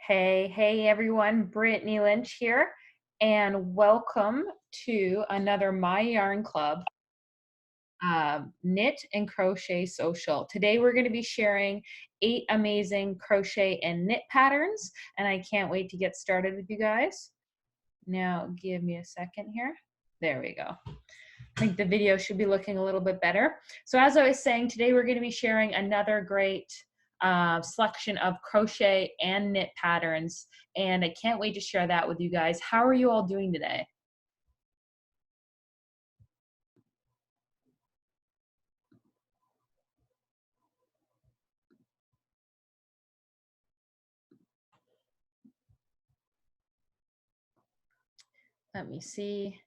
Hey everyone, Brittany Lynch here, and welcome to another My Yarn Club knit and crochet social. Today we're going to be sharing 8 amazing crochet and knit patterns, and I can't wait to get started with you guys. Now give me a second here. There we go. I think the video should be looking a little bit better. So as I was saying, today we're going to be sharing another great selection of crochet and knit patterns, and I can't wait to share that with you guys. How are you all doing today? Let me see.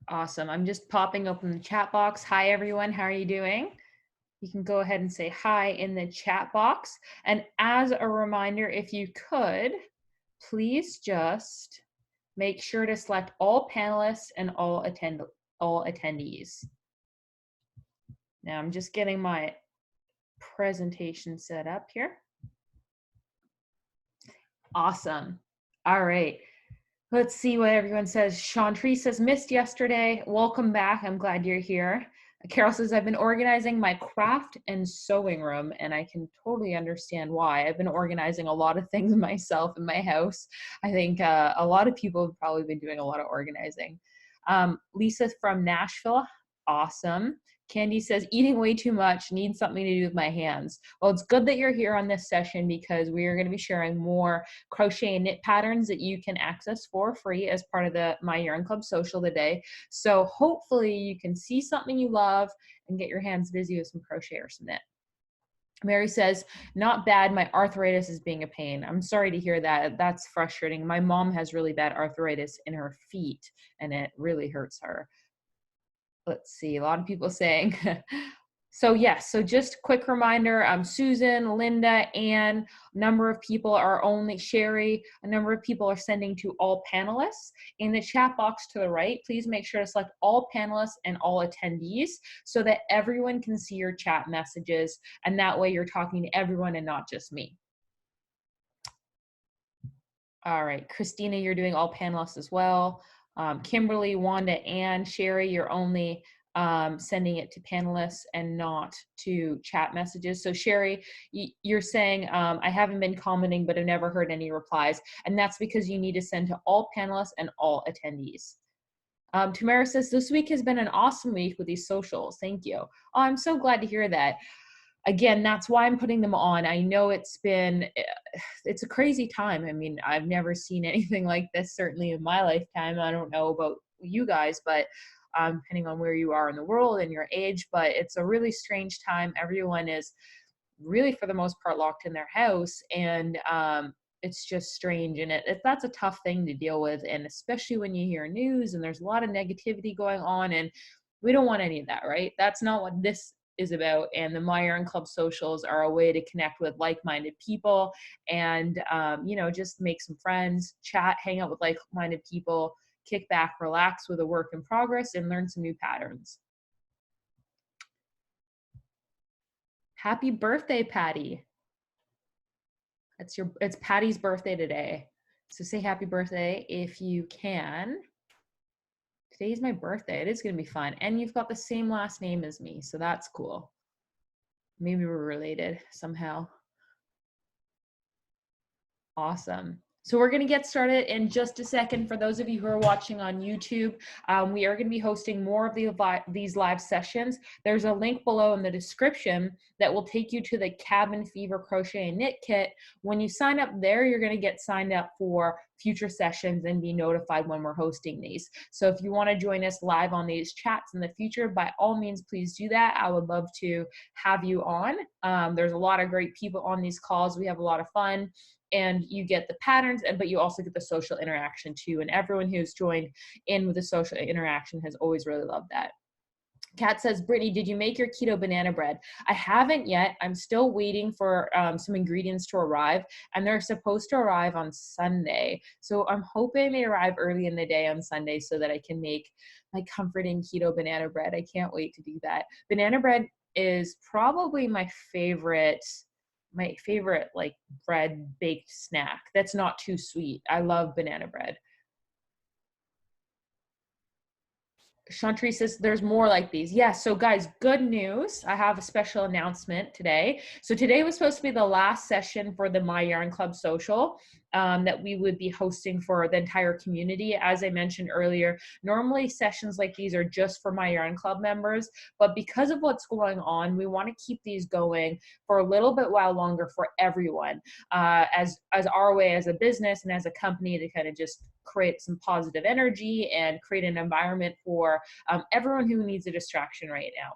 Awesome. I'm just popping open the chat box. Hi everyone, how are you doing? You can go ahead and say hi in the chat box. And as a reminder, if you could, please just make sure to select all panelists and all attendees. Now I'm just getting my presentation set up here. Awesome. All right. Let's see what everyone says. Chantree says, missed yesterday. Welcome back. I'm glad you're here. Carol says, I've been organizing my craft and sewing room, and I can totally understand why. I've been organizing a lot of things myself in my house. I think a lot of people have probably been doing a lot of organizing. Lisa from Nashville, awesome. Candy says, eating way too much, need something to do with my hands. Well, it's good that you're here on this session because we are going to be sharing more crochet and knit patterns that you can access for free as part of the My Yarn Club social today. So hopefully you can see something you love and get your hands busy with some crochet or some knit. Mary says, not bad, my arthritis is being a pain. I'm sorry to hear that. That's frustrating. My mom has really bad arthritis in her feet and it really hurts her. Let's see, a lot of people saying, so yes, so just quick reminder, Susan, Linda, Anne, a number of people are only, Sherry, a number of people are sending to all panelists. In the chat box to the right, please make sure to select all panelists and all attendees so that everyone can see your chat messages, and that way you're talking to everyone and not just me. All right, Christina, you're doing all panelists as well. Kimberly, Wanda, and Sherry, you're only sending it to panelists and not to chat messages. So Sherry, you're saying, I haven't been commenting, but I've never heard any replies. And that's because you need to send to all panelists and all attendees. Tamara says, this week has been an awesome week with these socials. Thank you. Oh, I'm so glad to hear that. Again, that's why I'm putting them on. I know it's a crazy time. I mean, I've never seen anything like this, certainly in my lifetime. I don't know about you guys, but depending on where you are in the world and your age, but it's a really strange time. Everyone is really, for the most part, locked in their house, and it's just strange. And that's a tough thing to deal with, and especially when you hear news and there's a lot of negativity going on, and we don't want any of that, right? That's not what this is about. And the My Yarn Club socials are a way to connect with like-minded people and you know, just make some friends, chat, hang out with like-minded people, kick back, relax with a work in progress, and learn some new patterns. Happy birthday, Patty. It's Patty's birthday today. So say happy birthday if you can. Today's my birthday. It is going to be fun. And you've got the same last name as me, so that's cool. Maybe we're related somehow. Awesome. So we're going to get started in just a second. For those of you who are watching on YouTube, we are going to be hosting more of these live sessions. There's a link below in the description that will take you to the Cabin Fever Crochet and Knit Kit. When you sign up there, you're going to get signed up for future sessions and be notified when we're hosting these. So if you want to join us live on these chats in the future, by all means, please do that. I would love to have you on. There's a lot of great people on these calls. We have a lot of fun. And you get the patterns, but you also get the social interaction too. And everyone who's joined in with the social interaction has always really loved that. Kat says, Brittany, did you make your keto banana bread? I haven't yet. I'm still waiting for some ingredients to arrive, and they're supposed to arrive on Sunday. So I'm hoping they arrive early in the day on Sunday so that I can make my comforting keto banana bread. I can't wait to do that. Banana bread is probably my favorite like bread baked snack that's not too sweet. I love banana bread. Chantry says there's more like these. Yes. So guys, good news. I have a special announcement today. So today was supposed to be the last session for the My Yarn Club social that we would be hosting for the entire community. As I mentioned earlier, normally sessions like these are just for My Yarn Club members, but because of what's going on, we want to keep these going for a little bit while longer for everyone, as our way as a business and as a company to kind of just create some positive energy and create an environment for everyone who needs a distraction right now.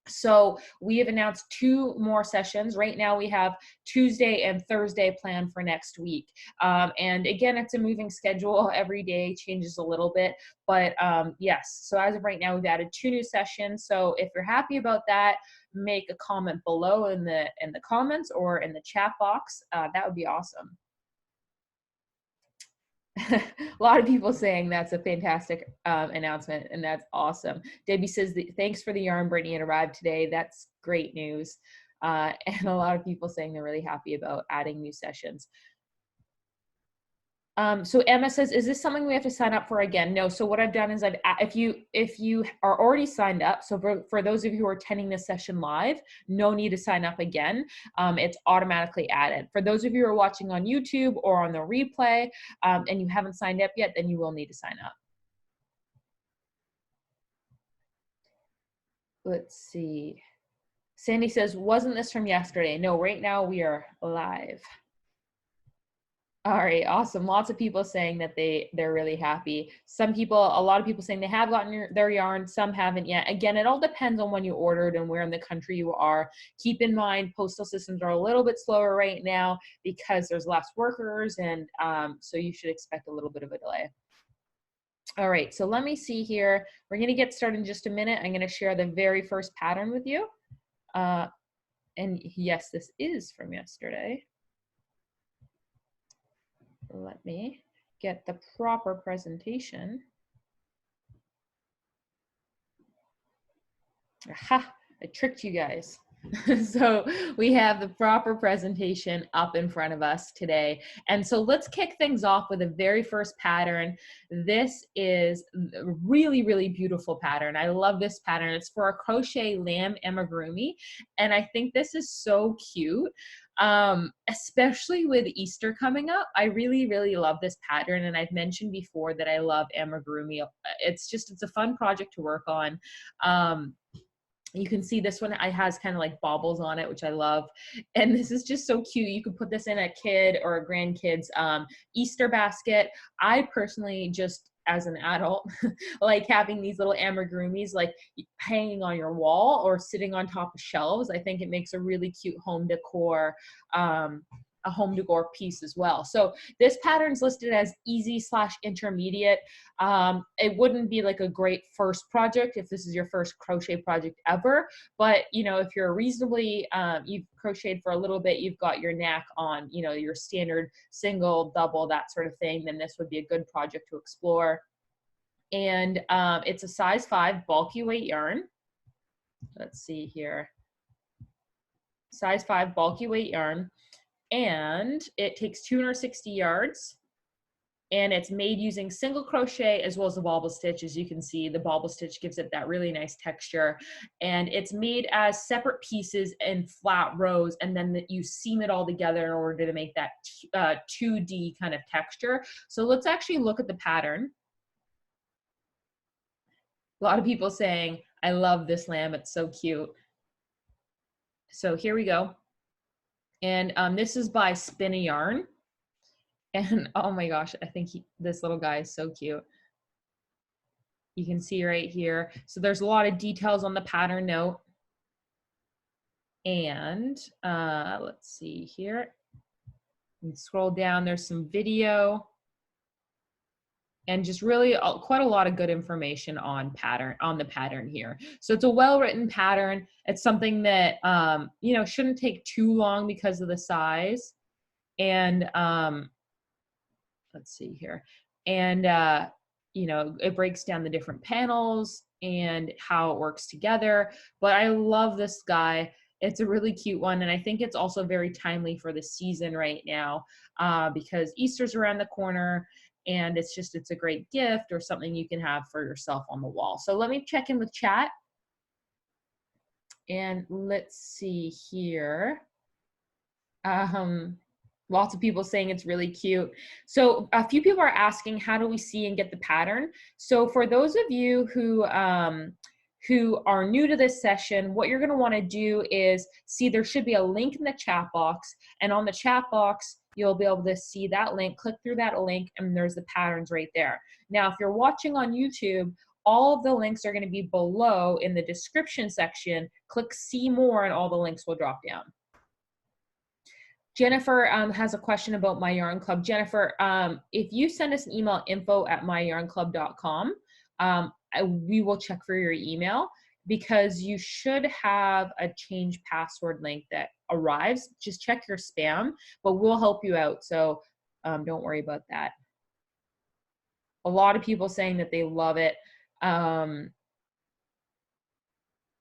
So we have announced 2 more sessions. Right now we have Tuesday and Thursday planned for next week. And again, it's a moving schedule. Every day changes a little bit, but yes. So as of right now, we've added 2 new sessions. So if you're happy about that, make a comment below in the comments or in the chat box. That would be awesome. A lot of people saying that's a fantastic announcement, and that's awesome. Debbie says, thanks for the yarn, Brittany. It arrived today. That's great news. And a lot of people saying they're really happy about adding new sessions. So Emma says, is this something we have to sign up for again? No. So what I've done is if you are already signed up, so for those of you who are attending this session live, no need to sign up again. It's automatically added. For those of you who are watching on YouTube or on the replay, and you haven't signed up yet, then you will need to sign up. Let's see. Sandy says, wasn't this from yesterday? No, right now we are live. All right, awesome. Lots of people saying that they're really happy. A lot of people saying they have gotten their yarn, some haven't yet. Again, it all depends on when you ordered and where in the country you are. Keep in mind, postal systems are a little bit slower right now because there's less workers, and so you should expect a little bit of a delay. All right, so let me see here. We're gonna get started in just a minute. I'm gonna share the very first pattern with you. And yes, this is from yesterday. Let me get the proper presentation. Aha, I tricked you guys. So we have the proper presentation up in front of us today. And so let's kick things off with the very first pattern. This is a really, really beautiful pattern. I love this pattern. It's for a crochet lamb amigurumi. And I think this is so cute. Especially with Easter coming up. I really, really love this pattern. And I've mentioned before that I love amigurumi. It's a fun project to work on. You can see this one, it has kind of like baubles on it, which I love. And this is just so cute. You could put this in a kid or a grandkid's Easter basket. I personally, just as an adult, like having these little amigurumis like hanging on your wall or sitting on top of shelves. I think it makes a really cute home decor piece as well. So this pattern's listed as easy/intermediate. It wouldn't be like a great first project if this is your first crochet project ever, but if you're reasonably, you've crocheted for a little bit, you've got your knack on, your standard single, double, that sort of thing, then this would be a good project to explore. And it's a size 5 bulky weight yarn. Let's see here. Size 5 bulky weight yarn. And it takes 260 yards, and it's made using single crochet as well as a bobble stitch. As you can see, the bobble stitch gives it that really nice texture, and it's made as separate pieces in flat rows, and then you seam it all together in order to make that 2D kind of texture. So let's actually look at the pattern. A lot of people saying, I love this lamb, it's so cute. So here we go. And this is by Spin a Yarn. And oh my gosh, I think this little guy is so cute. You can see right here. So there's a lot of details on the pattern note. And let's see here. You can scroll down, there's some video. and just really quite a lot of good information on the pattern here. So it's a well-written pattern. It's something that you know, shouldn't take too long because of the size. And let's see here. And you know, it breaks down the different panels and how it works together. But I love this guy. It's a really cute one, and I think it's also very timely for the season right now, because Easter's around the corner, and it's a great gift or something you can have for yourself on the wall. So let me check in with chat, and let's see here. Um, Lots of people saying it's really cute. So a few people are asking, how do we see and get the pattern? So for those of you who are new to this session, what you're going to want to do is see there should be a link in the chat box, and on the chat box you'll be able to see that link. Click through that link, and there's the patterns right there. Now, if you're watching on YouTube, all of the links are going to be below in the description section. Click see more, and all the links will drop down. Jennifer has a question about My Yarn Club. Jennifer, if you send us an email, info@myyarnclub.com, we will check for your email, because you should have a change password link that arrives. Just check your spam, but we'll help you out. So don't worry about that. A lot of people saying that they love it.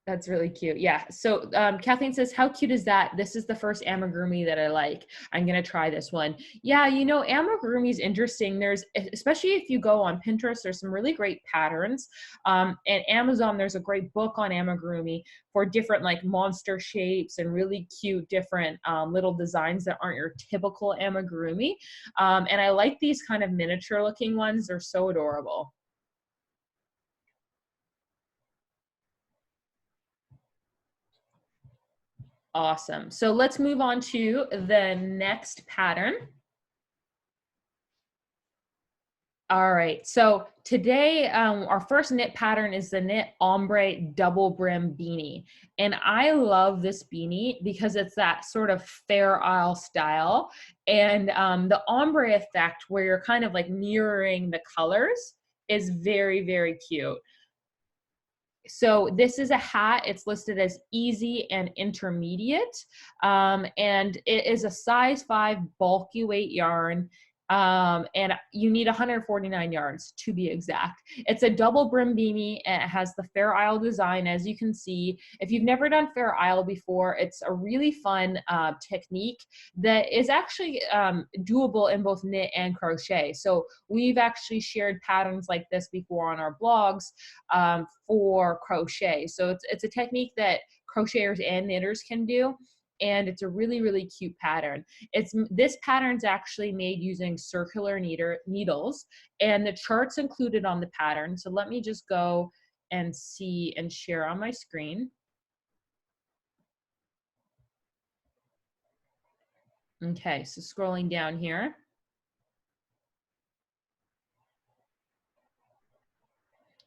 That's really cute. Yeah. So Kathleen says, how cute is that? This is the first amigurumi that I like. I'm going to try this one. Yeah, you know, amigurumi is interesting. There's, especially if you go on Pinterest, there's some really great patterns. And Amazon, there's a great book on amigurumi for different like monster shapes and really cute different little designs that aren't your typical amigurumi. And I like these kind of miniature looking ones. They're so adorable. Awesome. So let's move on to the next pattern. All right, so today our first knit pattern is the knit ombre double brim beanie. And I love this beanie because it's that sort of Fair Isle style. And the ombre effect, where you're kind of like mirroring the colors, is very, very cute. So this is a hat. It's listed as easy and intermediate. And it is a size 5 bulky weight yarn. And you need 149 yards to be exact. It's a double brim beanie, and it has the Fair Isle design, as you can see. If you've never done Fair Isle before, it's a really fun technique that is actually doable in both knit and crochet. So we've actually shared patterns like this before on our blogs for crochet. So it's a technique that crocheters and knitters can do. And it's a really, really cute pattern. This pattern's actually made using circular needles, and the chart's included on the pattern. So let me just go and see and share on my screen. Okay, so scrolling down here.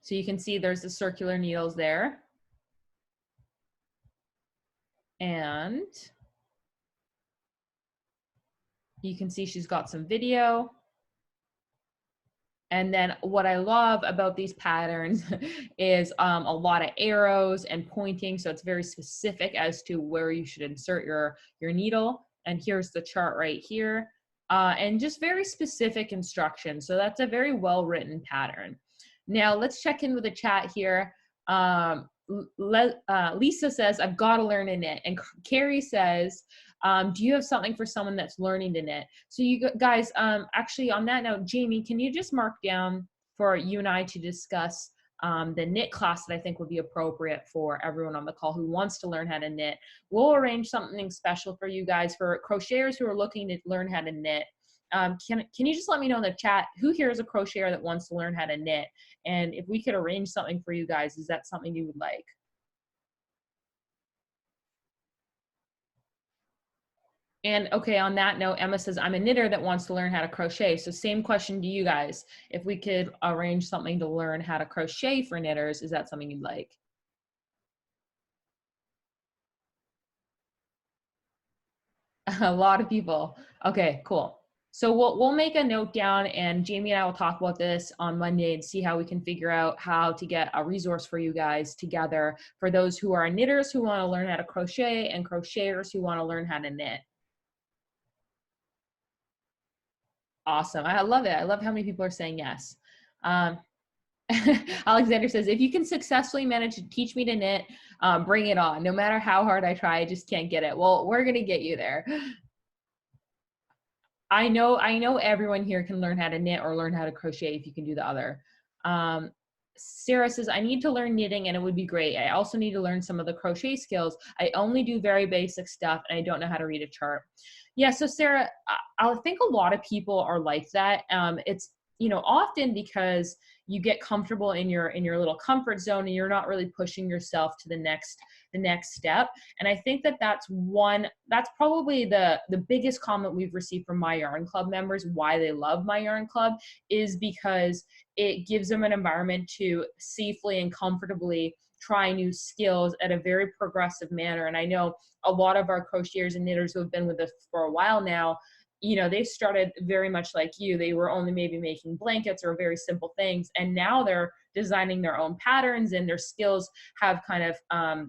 So you can see there's the circular needles there. And you can see she's got some video. And then what I love about these patterns is a lot of arrows and pointing. So it's very specific as to where you should insert your needle. And here's the chart right here. And just very specific instructions. So that's a very well-written pattern. Now let's check in with the chat here. Lisa says, I've got to learn to knit. And Carrie says, do you have something for someone that's learning to knit? So you guys, actually on that note, Jamie, can you just mark down for you and I to discuss the knit class that I think would be appropriate for everyone on the call who wants to learn how to knit? We'll arrange something special for you guys, for crocheters who are looking to learn how to knit. Can you just let me know in the chat who here is a crocheter that wants to learn how to knit? And if we could arrange something for you guys, is that something you would like? And okay, on that note, Emma says, I'm a knitter that wants to learn how to crochet. So same question to you guys. If we could arrange something to learn how to crochet for knitters, is that something you'd like? A lot of people. Okay, cool. So we'll make a note down, and Jamie and I will talk about this on Monday and see how we can figure out how to get a resource for you guys together for those who are knitters who want to learn how to crochet and crocheters who want to learn how to knit. Awesome. I love it. I love how many people are saying yes. Alexander says, if you can successfully manage to teach me to knit, bring it on. No matter how hard I try, I just can't get it. Well, we're going to get you there. I know everyone here can learn how to knit or learn how to crochet if you can do the other. Sarah says, I need to learn knitting and it would be great. I also need to learn some of the crochet skills. I only do very basic stuff and I don't know how to read a chart. Yeah, so Sarah, I think a lot of people are like that. It's, you know, often because you get comfortable in your little comfort zone and you're not really pushing yourself to the next step. And I think that that's probably the biggest comment we've received from My Yarn Club members, why they love My Yarn Club, is because it gives them an environment to safely and comfortably try new skills at a very progressive manner. And I know a lot of our crocheters and knitters who have been with us for a while now, you know, they started very much like you. They were only maybe making blankets or very simple things. And now they're designing their own patterns, and their skills have kind of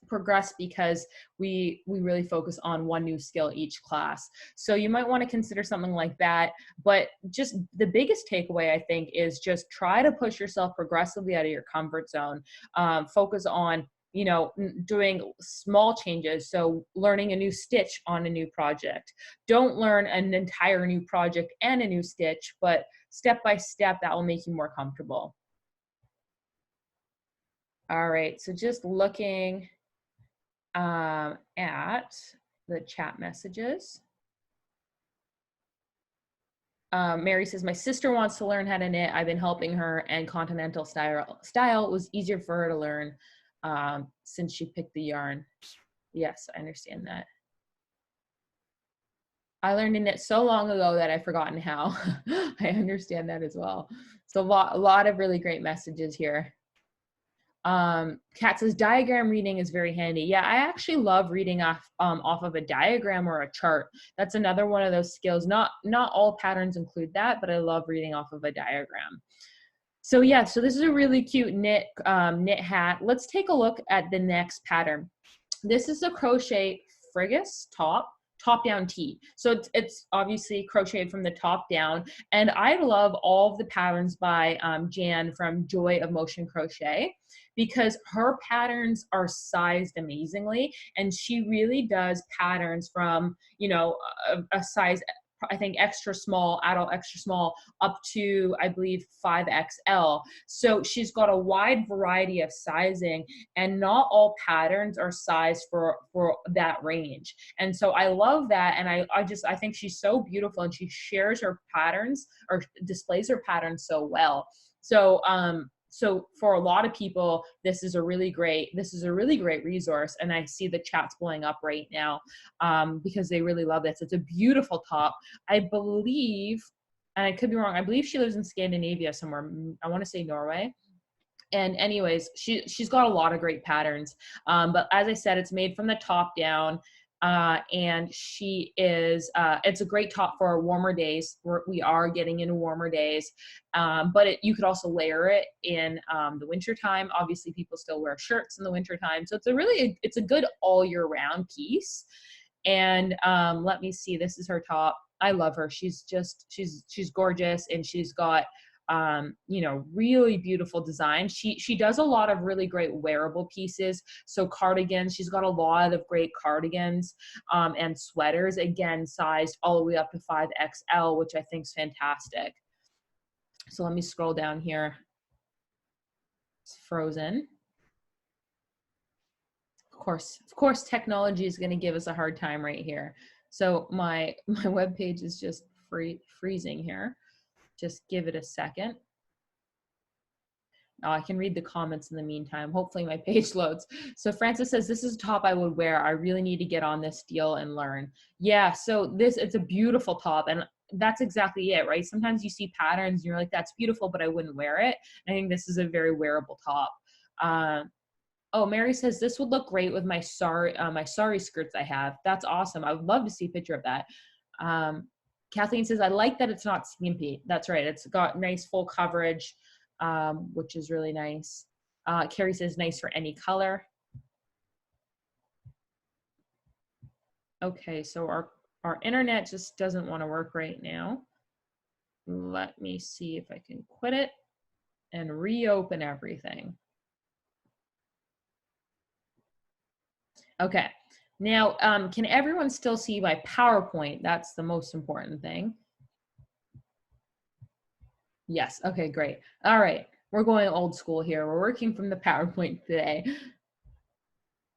progress because we really focus on one new skill each class. So you might want to consider something like that. But just the biggest takeaway, I think, is just try to push yourself progressively out of your comfort zone. Focus on, you know, doing small changes. So learning a new stitch on a new project. Don't learn an entire new project and a new stitch, but step by step, that will make you more comfortable. All right, so just looking at the chat messages. Mary says, my sister wants to learn how to knit. I've been helping her, and continental style was easier for her to learn since she picked the yarn. Yes, I understand that. I learned to knit so long ago that I've forgotten how. I understand that as well. So a lot of really great messages here. Kat says, diagram reading is very handy. Yeah, I actually love reading off of a diagram or a chart. That's another one of those skills. Not all patterns include that, but I love reading off of a diagram. So yeah, so this is a really cute knit hat. Let's take a look at the next pattern. This is a crochet frigus top down tee. So it's obviously crocheted from the top down. And I love all of the patterns by Jan from Joy of Motion Crochet, because her patterns are sized amazingly. And she really does patterns from, you know, a size, I think extra small, adult extra small, up to, I believe, 5XL. So she's got a wide variety of sizing, and not all patterns are sized for that range. And so I love that. And I think she's so beautiful, and she shares her patterns or displays her patterns so well. So for a lot of people, this is a really great resource. And I see the chats blowing up right now because they really love this. It's a beautiful top. I believe, and I could be wrong, I believe she lives in Scandinavia somewhere. I want to say Norway. And anyways, she's got a lot of great patterns. But as I said, it's made from the top down. And she is, it's a great top for warmer days. We are getting into warmer days. But you could also layer it in the winter time. Obviously, people still wear shirts in the winter time. So it's a good all year round piece. And let me see, this is her top. I love her. She's gorgeous, and she's got you know, really beautiful design. She does a lot of really great wearable pieces. So cardigans, she's got a lot of great cardigans and sweaters, again, sized all the way up to 5XL, which I think is fantastic. So let me scroll down here. It's frozen. Of course, technology is going to give us a hard time right here. So my web page is just freezing here. Just give it a second. Oh, I can read the comments in the meantime. Hopefully my page loads. So Francis says, this is a top I would wear. I really need to get on this deal and learn. Yeah, so it's a beautiful top, and that's exactly it, right? Sometimes you see patterns and you're like, that's beautiful, but I wouldn't wear it. And I think this is a very wearable top. Oh, Mary says, this would look great with my sari skirts I have. That's awesome. I would love to see a picture of that. Kathleen says, I like that it's not skimpy. That's right. It's got nice full coverage, which is really nice. Carrie says, nice for any color. Okay, so our internet just doesn't want to work right now. Let me see if I can quit it and reopen everything. Okay, now can everyone still see my PowerPoint? That's the most important thing. Yes, okay, great. All right, we're going old school here. We're working from the PowerPoint today.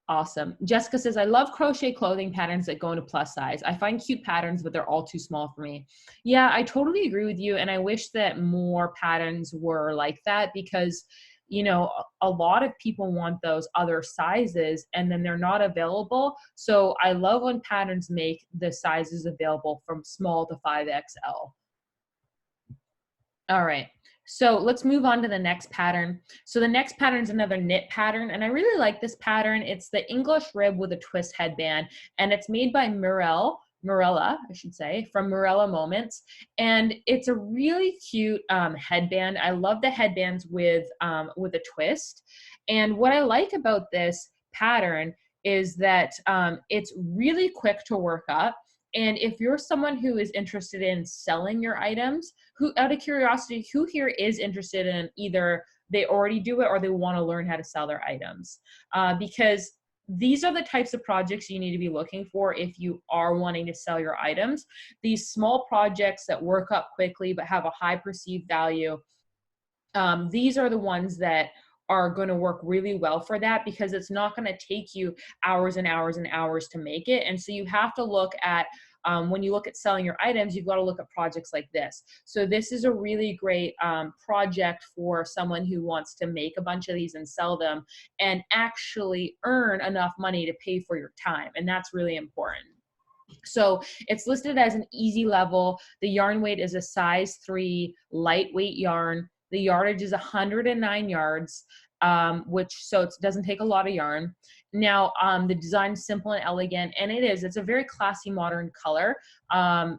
Awesome. Jessica says, I love crochet clothing patterns that go into plus size. I find cute patterns, but they're all too small for me. Yeah, I totally agree with you. And I wish that more patterns were like that because, you know, a lot of people want those other sizes and then they're not available. So I love when patterns make the sizes available from small to 5XL. All right, so let's move on to the next pattern. So the next pattern is another knit pattern, and I really like this pattern. It's the English rib with a twist headband, and it's made by Mirella, I should say, from Mirella Moments. And it's a really cute headband. I love the headbands with a twist. And what I like about this pattern is that it's really quick to work up. And if you're someone who is interested in selling your items, who, out of curiosity, who here is interested in either they already do it or they want to learn how to sell their items? Because these are the types of projects you need to be looking for if you are wanting to sell your items. These small projects that work up quickly but have a high perceived value, these are the ones that are going to work really well for that because it's not going to take you hours and hours and hours to make it. And so you have to look at, when you look at selling your items, you've got to look at projects like this. So this is a really great project for someone who wants to make a bunch of these and sell them and actually earn enough money to pay for your time. And that's really important. So it's listed as an easy level. The yarn weight is a size 3 lightweight yarn. The yardage is 109 yards, so it doesn't take a lot of yarn. Now, the design is simple and elegant, and it's a very classy modern color, and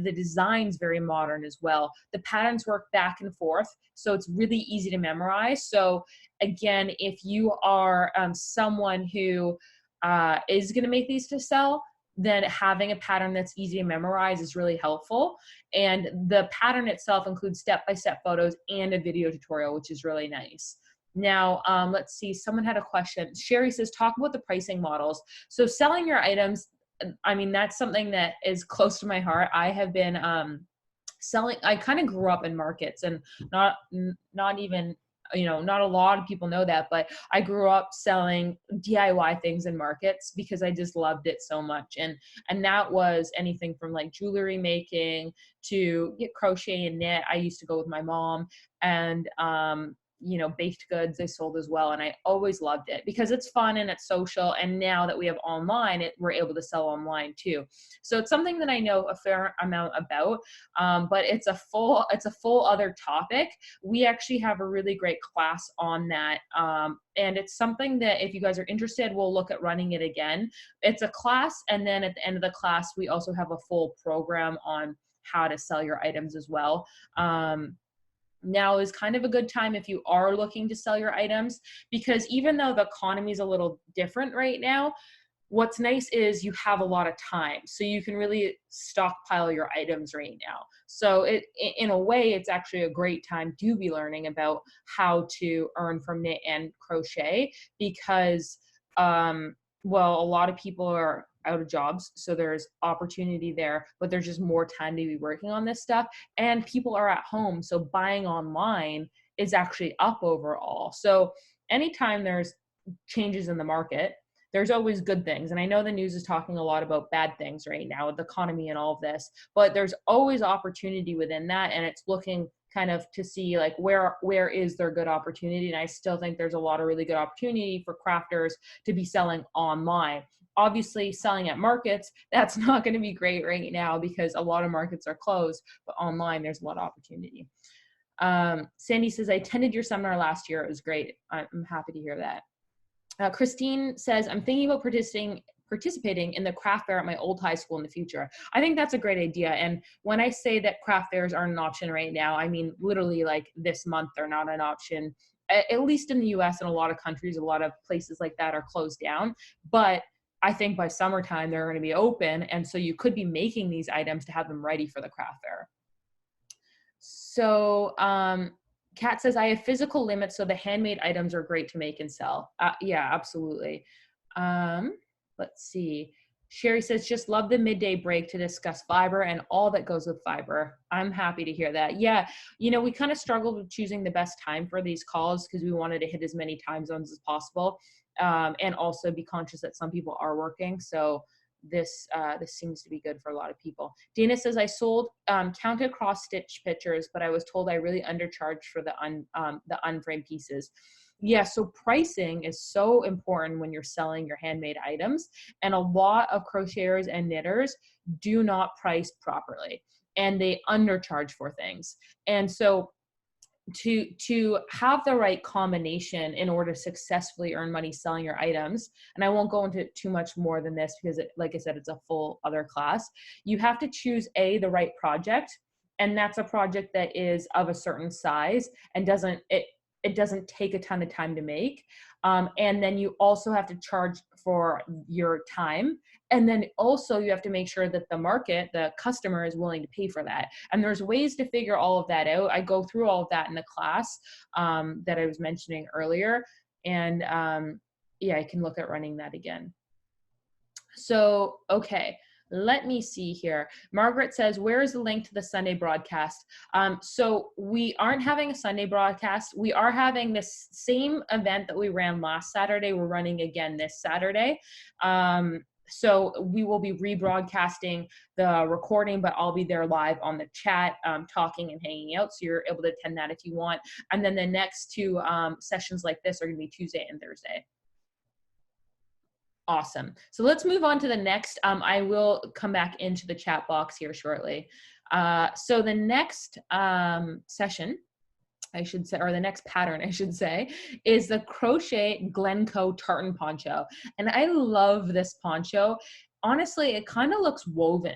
the design's very modern as well. The patterns work back and forth, so it's really easy to memorize. So again, if you are someone who is going to make these to sell, then having a pattern that's easy to memorize is really helpful. And the pattern itself includes step-by-step photos and a video tutorial, which is really nice. Now, let's see, someone had a question. Sherry says, talk about the pricing models. So selling your items, I mean, that's something that is close to my heart. I have been selling, I kind of grew up in markets and not even, not a lot of people know that, but I grew up selling DIY things in markets because I just loved it so much. And that was anything from like jewelry making to get crochet and knit. I used to go with my mom, and baked goods I sold as well. And I always loved it because it's fun and it's social. And now that we have online, we're able to sell online too. So it's something that I know a fair amount about, but it's a full other topic. We actually have a really great class on that. And it's something that if you guys are interested, we'll look at running it again. It's a class. And then at the end of the class, we also have a full program on how to sell your items as well. Now is kind of a good time if you are looking to sell your items, because even though the economy is a little different right now, what's nice is you have a lot of time, so you can really stockpile your items right now. So in a way, it's actually a great time to be learning about how to earn from knit and crochet because, well, a lot of people are out of jobs, so there's opportunity there, but there's just more time to be working on this stuff, and people are at home, so buying online is actually up overall. So anytime there's changes in the market, there's always good things. And I know the news is talking a lot about bad things right now with the economy and all of this, but there's always opportunity within that, and it's looking kind of to see like where is there good opportunity. And I still think there's a lot of really good opportunity for crafters to be selling online. Obviously, selling at markets, that's not going to be great right now because a lot of markets are closed, but online there's a lot of opportunity. Sandy says, I attended your seminar last year. It was great. I'm happy to hear that. Christine says, I'm thinking about participating in the craft fair at my old high school in the future. I think that's a great idea. And when I say that craft fairs aren't an option right now, I mean literally like this month they're not an option. At least in the US and a lot of countries, a lot of places like that are closed down. But I think by summertime they're going to be open. And so you could be making these items to have them ready for the craft fair. So Kat says, I have physical limits, so the handmade items are great to make and sell. Yeah, absolutely. Let's see. Sherry says, just love the midday break to discuss fiber and all that goes with fiber. I'm happy to hear that. Yeah, you know, we kind of struggled with choosing the best time for these calls because we wanted to hit as many time zones as possible, and also be conscious that some people are working. So this seems to be good for a lot of people. Dana says, I sold counted cross stitch pictures, but I was told I really undercharged for the unframed pieces. Yeah, so pricing is so important when you're selling your handmade items, and a lot of crocheters and knitters do not price properly and they undercharge for things. And so to have the right combination in order to successfully earn money selling your items, and I won't go into too much more than this because like I said, it's a full other class. You have to choose the right project, and that's a project that is of a certain size and it doesn't take a ton of time to make. And then you also have to charge for your time. And then also you have to make sure that the market, the customer, is willing to pay for that. And there's ways to figure all of that out. I go through all of that in the class that I was mentioning earlier. And yeah, I can look at running that again. So, okay. Let me see here. Margaret says, where is the link to the Sunday broadcast? So we aren't having a Sunday broadcast. We are having this same event that we ran last Saturday. We're running again this Saturday. So we will be rebroadcasting the recording, but I'll be there live on the chat, talking and hanging out. So you're able to attend that if you want. And then the next two sessions like this are going to be Tuesday and Thursday. Awesome. So let's move on to the next. I will come back into the chat box here shortly. So the next session, I should say, or the next pattern, I should say, is the Crochet Glencoe tartan poncho. And I love this poncho. Honestly, it kind of looks woven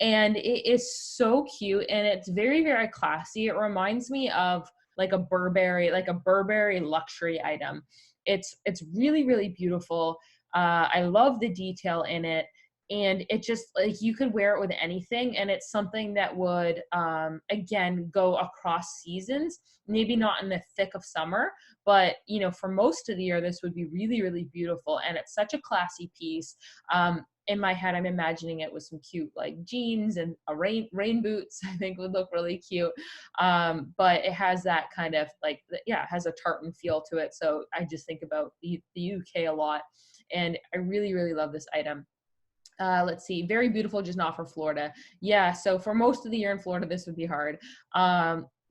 and it is so cute and it's very, very classy. It reminds me of like a Burberry luxury item. It's really, really beautiful. I love the detail in it, and it just like you could wear it with anything, and it's something that would again go across seasons. Maybe not in the thick of summer, but you know, for most of the year this would be really, really beautiful, and it's such a classy piece. In my head, I'm imagining it with some cute like jeans and a rain boots. I think would look really cute. But it has that kind of like, yeah, it has a tartan feel to it. So I just think about the UK a lot. And I really, really love this item. Let's see, very beautiful, just not for Florida. Yeah, so for most of the year in Florida, this would be hard.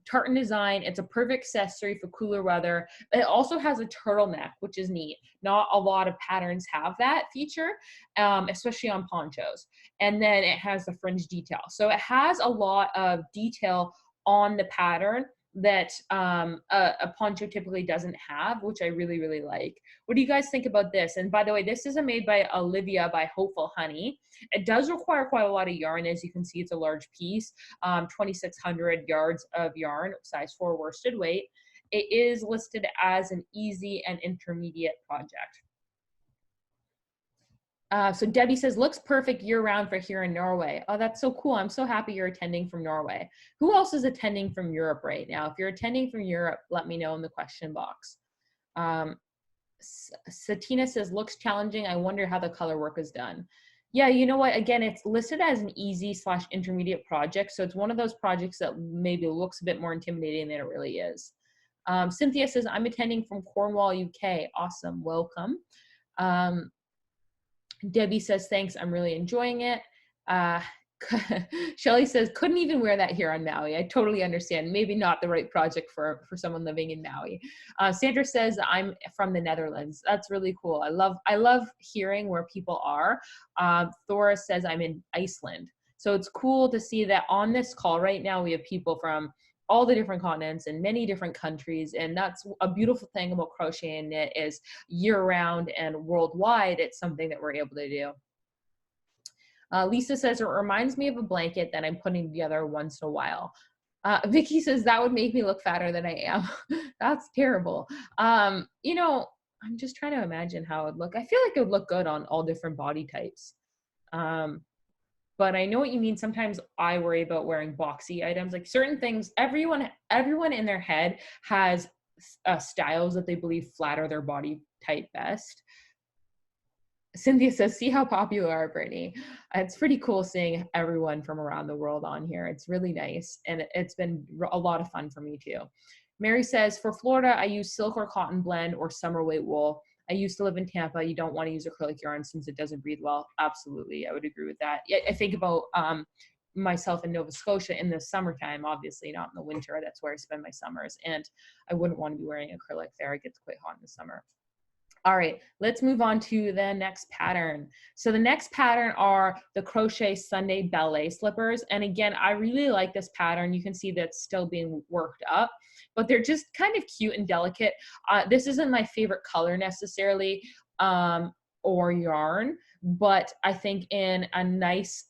Tartan design, it's a perfect accessory for cooler weather. It also has a turtleneck, which is neat. Not a lot of patterns have that feature, especially on ponchos. And then it has the fringe detail. So it has a lot of detail on the pattern that a poncho typically doesn't have, which I really, really like. What do you guys think about this? And by the way, this is made by Olivia by Hopeful Honey. It does require quite a lot of yarn. As you can see, it's a large piece, 2,600 yards of yarn, size 4 worsted weight. It is listed as an easy and intermediate project. So Debbie says, looks perfect year-round for here in Norway. Oh, that's so cool. I'm so happy you're attending from Norway. Who else is attending from Europe right now? If you're attending from Europe, let me know in the question box. Satina says, looks challenging. I wonder how the color work is done. Yeah, you know what? Again, it's listed as an easy/intermediate project. So it's one of those projects that maybe looks a bit more intimidating than it really is. Cynthia says, I'm attending from Cornwall, UK. Awesome. Welcome. Debbie says, thanks, I'm really enjoying it. Shelly says, couldn't even wear that here on Maui. I totally understand. Maybe not the right project for someone living in Maui. Sandra says, I'm from the Netherlands. That's really cool. I love hearing where people are. Thora says, I'm in Iceland. So it's cool to see that on this call right now, we have people from all the different continents and many different countries. And that's a beautiful thing about crochet and knit is year round and worldwide, it's something that we're able to do. Lisa says, it reminds me of a blanket that I'm putting together once in a while. Vicky says, that would make me look fatter than I am. That's terrible. You know, I'm just trying to imagine how it would look. I feel like it would look good on all different body types. But I know what you mean. Sometimes I worry about wearing boxy items, like certain things. Everyone in their head has styles that they believe flatter their body type best. Cynthia says, see how popular you are, Brittany. It's pretty cool seeing everyone from around the world on here. It's really nice. And it's been a lot of fun for me too. Mary says, for Florida, I use silk or cotton blend or summer weight wool. I used to live in Tampa. You don't want to use acrylic yarn since it doesn't breathe well. Absolutely. I would agree with that. Yeah, I think about myself in Nova Scotia in the summertime, obviously not in the winter. That's where I spend my summers. And I wouldn't want to be wearing acrylic there. It gets quite hot in the summer. All right, let's move on to the next pattern. So the next pattern are the Crochet Sunday ballet slippers. And again, I really like this pattern. You can see that it's still being worked up, but they're just kind of cute and delicate. This isn't my favorite color necessarily, or yarn, but I think in a nice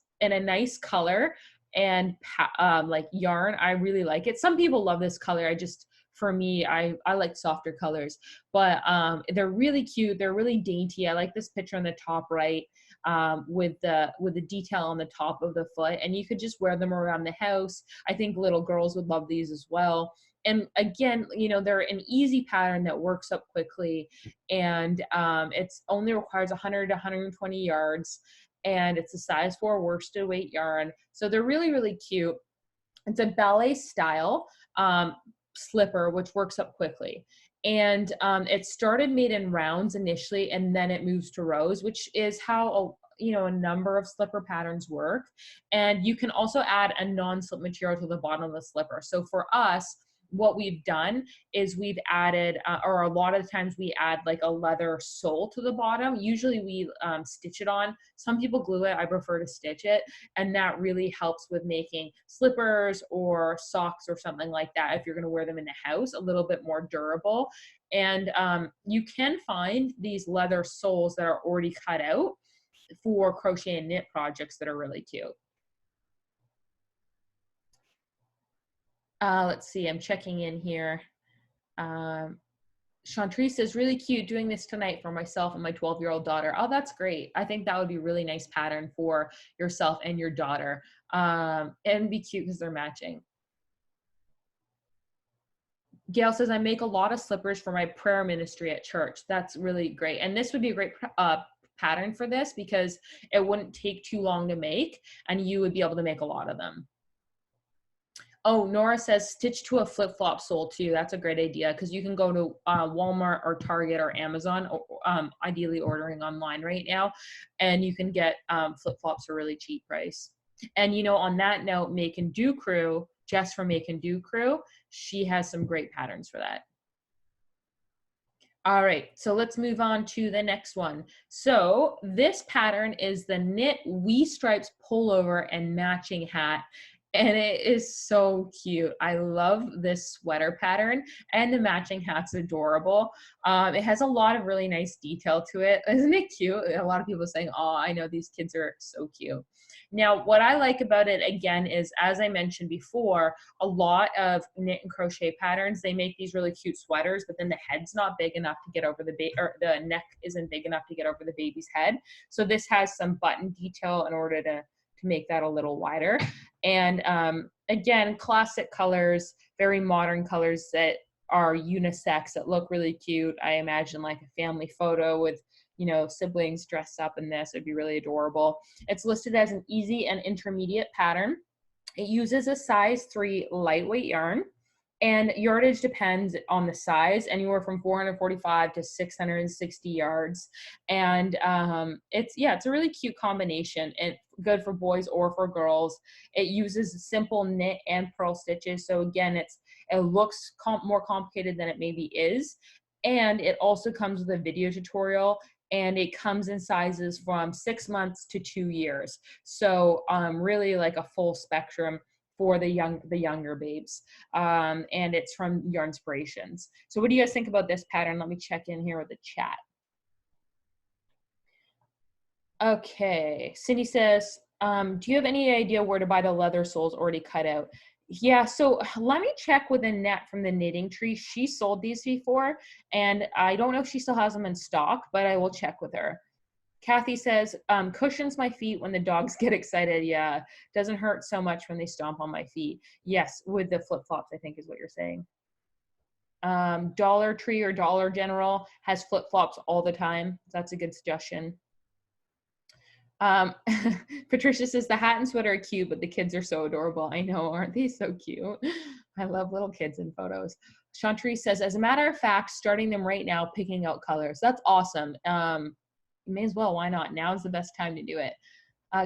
color and like yarn, I really like it. Some people love this color. For me, I like softer colors, but they're really cute. They're really dainty. I like this picture on the top right with the detail on the top of the foot, and you could just wear them around the house. I think little girls would love these as well. And again, you know, they're an easy pattern that works up quickly, and it's only requires 100 to 120 yards, and it's a size 4 worsted weight yarn. So they're really, really cute. It's a ballet style slipper, which works up quickly. And it started made in rounds initially, and then it moves to rows, which is how a number of slipper patterns work. And you can also add a non-slip material to the bottom of the slipper. So for us, what we've done is we've added, or a lot of the times we add like a leather sole to the bottom. Usually we stitch it on. Some people glue it. I prefer to stitch it. And that really helps with making slippers or socks or something like that, if you're going to wear them in the house, a little bit more durable. And you can find these leather soles that are already cut out for crochet and knit projects that are really cute. Let's see, I'm checking in here. Chantrice says, really cute, doing this tonight for myself and my 12-year-old daughter. Oh, that's great. I think that would be a really nice pattern for yourself and your daughter. And be cute because they're matching. Gail says, I make a lot of slippers for my prayer ministry at church. That's really great. And this would be a great pattern for this because it wouldn't take too long to make and you would be able to make a lot of them. Oh, Nora says stitch to a flip-flop sole too. That's a great idea because you can go to Walmart or Target or Amazon, ideally ordering online right now, and you can get flip-flops for a really cheap price. And on that note, Make and Do Crew, Jess from Make and Do Crew, she has some great patterns for that. All right, so let's move on to the next one. So this pattern is the knit wee stripes pullover and matching hat. And it is so cute. I love this sweater pattern and the matching hat's adorable. It has a lot of really nice detail to it. Isn't it cute? A lot of people saying, oh, I know these kids are so cute. Now, what I like about it, again, is as I mentioned before, a lot of knit and crochet patterns, they make these really cute sweaters, but then the head's not big enough to get over the baby, or the neck isn't big enough to get over the baby's head. So this has some button detail in order to make that a little wider. And again, classic colors, very modern colors that are unisex that look really cute. I imagine like a family photo with siblings dressed up in this. It'd be really adorable. It's listed as an easy and intermediate pattern. It uses a size 3 lightweight yarn, and yardage depends on the size, anywhere from 445 to 660 yards. And it's a really cute combination. It's good for boys or for girls. It uses simple knit and purl stitches. So again, it looks more complicated than it maybe is. And it also comes with a video tutorial, and it comes in sizes from 6 months to 2 years. So really like a full spectrum for the younger babes. And it's from Yarnspirations. So what do you guys think about this pattern? Let me check in here with the chat. Okay, Cindy says, do you have any idea where to buy the leather soles already cut out? Yeah, so let me check with Annette from the Knitting Tree. She sold these before, and I don't know if she still has them in stock, but I will check with her. Kathy says, cushions my feet when the dogs get excited. Yeah, doesn't hurt so much when they stomp on my feet. Yes, with the flip-flops, I think is what you're saying. Dollar Tree or Dollar General has flip-flops all the time. That's a good suggestion. Patricia says the hat and sweater are cute, but the kids are so adorable. I know, aren't they so cute? I love little kids in photos. Chantry says, as a matter of fact, starting them right now, picking out colors. That's awesome. You may as well. Why not? Now is the best time to do it.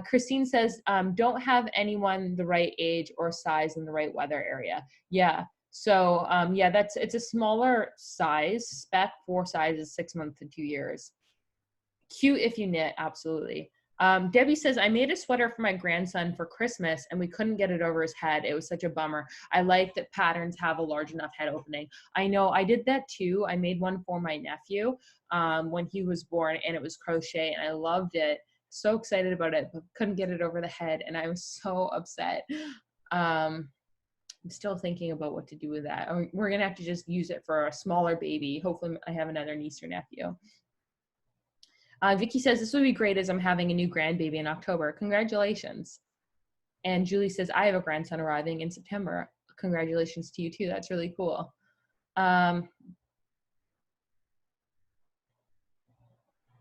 Christine says, don't have anyone the right age or size in the right weather area. Yeah. So yeah, it's a smaller size spec for sizes 6 months to 2 years. Cute if you knit, absolutely. Debbie says, I made a sweater for my grandson for Christmas and we couldn't get it over his head. It was such a bummer. I like that patterns have a large enough head opening. I know I did that too. I made one for my nephew when he was born, and it was crochet, and I loved it. So excited about it, but couldn't get it over the head, and I was so upset. I'm still thinking about what to do with that. We're gonna have to just use it for a smaller baby. Hopefully I have another niece or nephew. Vicky says, this would be great as I'm having a new grandbaby in October. Congratulations. And Julie says, I have a grandson arriving in September. Congratulations to you too. That's really cool.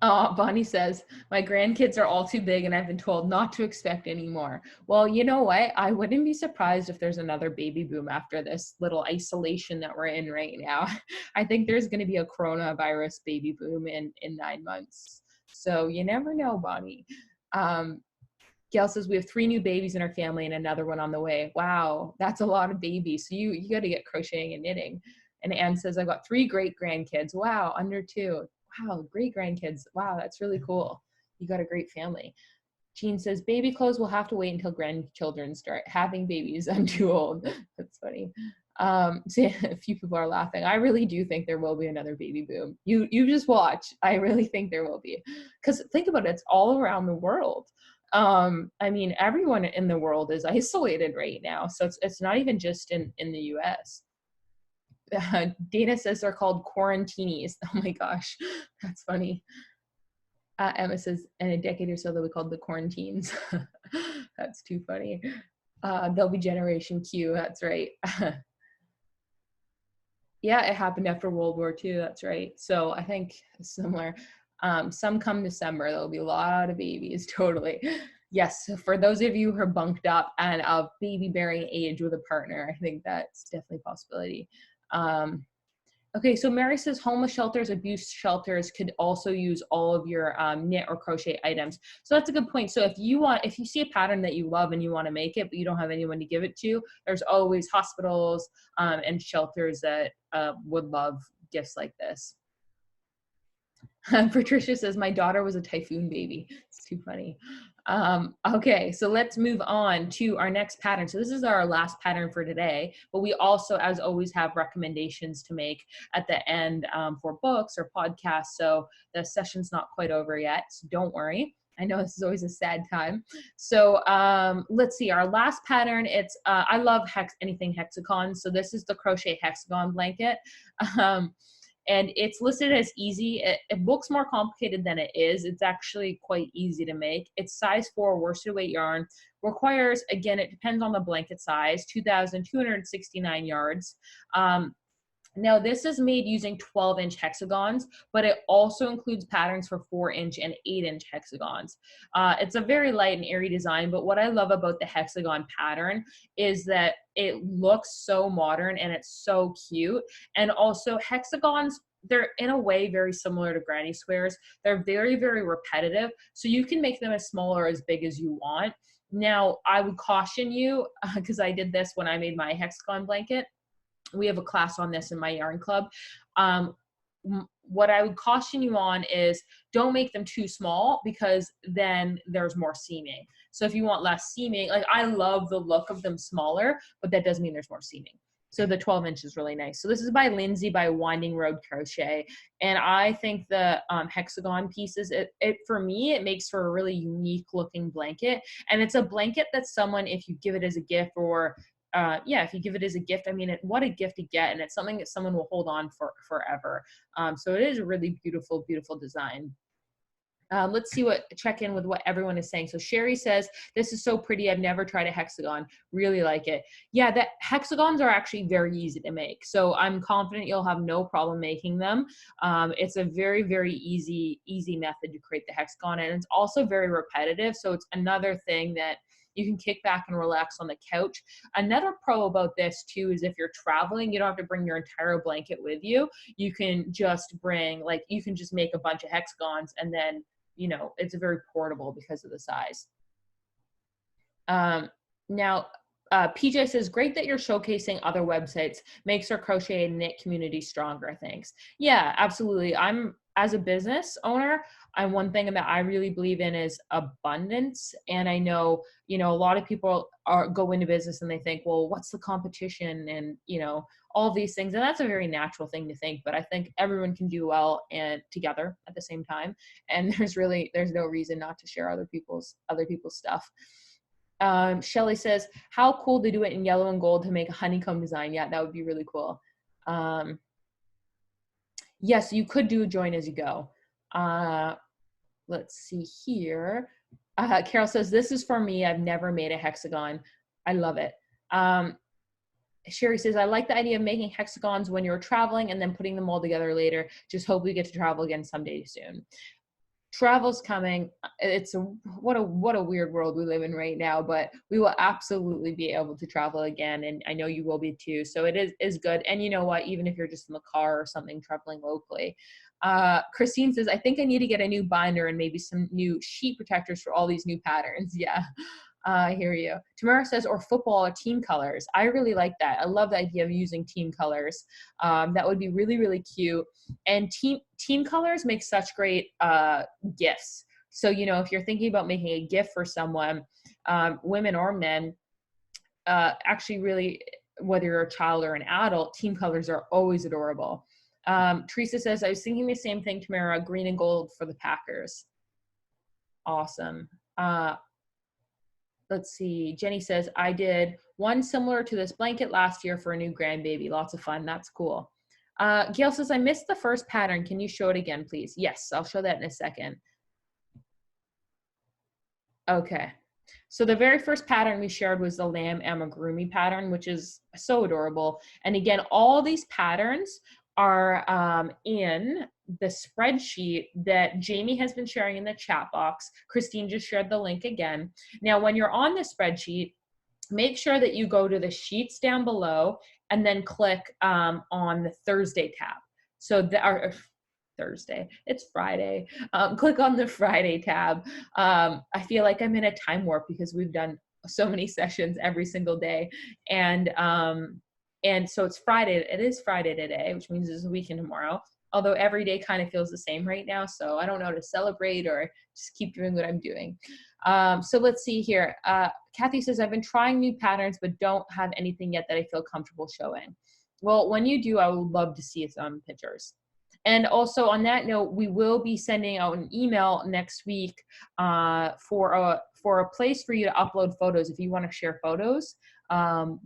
Oh, Bonnie says, my grandkids are all too big and I've been told not to expect any more. Well, you know what? I wouldn't be surprised if there's another baby boom after this little isolation that we're in right now. I think there's going to be a coronavirus baby boom in 9 months. So you never know, Bonnie. Gail says, we have 3 new babies in our family and another one on the way. Wow, that's a lot of babies. So you got to get crocheting and knitting. And Anne says, I've got 3 great grandkids. Wow, under 2. Wow, great grandkids. Wow, that's really cool. You got a great family. Jean says, baby clothes will have to wait until grandchildren start having babies. I'm too old. That's funny. So yeah, a few people are laughing. I really do think there will be another baby boom. You just watch. I really think there will be. Because think about it, it's all around the world. I mean, everyone in the world is isolated right now. So it's not even just in the US. Dana says they're called quarantinis. Oh my gosh, that's funny. Emma says, in a decade or so, they'll be called the quarantines. That's too funny. They'll be Generation Q. That's right. Yeah, it happened after World War II. That's right. So I think similar. Some come December, there'll be a lot of babies. Totally. Yes. So for those of you who are bunked up and of baby bearing age with a partner, I think that's definitely a possibility. Okay, so Mary says homeless shelters, abuse shelters could also use all of your knit or crochet items. So that's a good point. So if you see a pattern that you love and you want to make it, but you don't have anyone to give it to, there's always hospitals and shelters that would love gifts like this. Patricia says, my daughter was a typhoon baby. It's too funny. Okay, so let's move on to our next pattern. So this is our last pattern for today, but we also, as always, have recommendations to make at the end for books or podcasts. So the session's not quite over yet, so don't worry. I know this is always a sad time. So let's see, our last pattern, it's, I love anything hexagon. So this is the crochet hexagon blanket. And it's listed as easy. It looks more complicated than it is. It's actually quite easy to make. It's size 4 worsted weight yarn. Requires, again, it depends on the blanket size, 2,269 yards. Now this is made using 12-inch hexagons, but it also includes patterns for 4-inch and 8-inch hexagons. It's a very light and airy design, but what I love about the hexagon pattern is that it looks so modern and it's so cute. And also hexagons, they're in a way very similar to granny squares. They're very, very repetitive. So you can make them as small or as big as you want. Now I would caution you, because I did this when I made my hexagon blanket. We have a class on this in my yarn club. What I would caution you on is don't make them too small, because then there's more seaming. So if you want less seaming, like I love the look of them smaller, but that does mean there's more seaming. So the 12 inch is really nice. So this is by Lindsay by Winding Road Crochet. And I think the hexagon pieces, it for me, it makes for a really unique looking blanket. And it's a blanket that someone, if you give it as a gift or if you give it as a gift, I mean, what a gift to get. And it's something that someone will hold on for forever. So it is a really beautiful, beautiful design. Let's see check in with what everyone is saying. So Sherry says, this is so pretty. I've never tried a hexagon. Really like it. Yeah, the hexagons are actually very easy to make. So I'm confident you'll have no problem making them. It's a very, very easy method to create the hexagon. And it's also very repetitive. So it's another thing that you can kick back and relax on the couch. Another pro about this too is if you're traveling, you don't have to bring your entire blanket with you. You can just bring, like, you can just make a bunch of hexagons and then, you know, it's very portable because of the size. Now, PJ says, great that you're showcasing other websites. Makes our crochet and knit community stronger. Thanks. Yeah, absolutely. As a business owner, one thing that I really believe in is abundance. And I know, you know, a lot of people go into business and they think, well, what's the competition? And, you know, all these things. And that's a very natural thing to think, but I think everyone can do well and together at the same time. And there's no reason not to share other people's stuff. Shelly says, how cool to do it in yellow and gold to make a honeycomb design. Yeah, that would be really cool. Yes, you could do a join as you go. Let's see here. Carol says, this is for me. I've never made a hexagon. I love it. Sherry says, I like the idea of making hexagons when you're traveling and then putting them all together later. Just hope we get to travel again someday soon. Travel's coming. What a weird world we live in right now, but we will absolutely be able to travel again, and I know you will be too. So it is good. And you know what? Even if you're just in the car or something traveling locally. Christine says, I think I need to get a new binder and maybe some new sheet protectors for all these new patterns. Yeah. I hear you. Tamara says, or football or team colors. I really like that. I love the idea of using team colors. That would be really, really cute. And team colors make such great gifts. So, you know, if you're thinking about making a gift for someone, women or men, actually really, whether you're a child or an adult, team colors are always adorable. Teresa says, I was thinking the same thing, Tamara, green and gold for the Packers. Awesome. Let's see. Jenny says, I did one similar to this blanket last year for a new grandbaby. Lots of fun. That's cool. Gail says, I missed the first pattern. Can you show it again, please? Yes, I'll show that in a second. Okay. So the very first pattern we shared was the lamb amigurumi pattern, which is so adorable. And again, all these patterns are in the spreadsheet that Jamie has been sharing in the chat box. Christine just shared the link again. Now, when you're on the spreadsheet, make sure that you go to the sheets down below and then click on the Thursday tab. So Thursday, it's Friday. Click on the Friday tab. I feel like I'm in a time warp because we've done so many sessions every single day. And so it's Friday. It is Friday today, which means it's a weekend tomorrow. Although every day kind of feels the same right now. So I don't know how to celebrate or just keep doing what I'm doing. So let's see here. Kathy says, I've been trying new patterns, but don't have anything yet that I feel comfortable showing. Well, when you do, I would love to see some pictures. And also on that note, we will be sending out an email next week for a place for you to upload photos. If you want to share photos,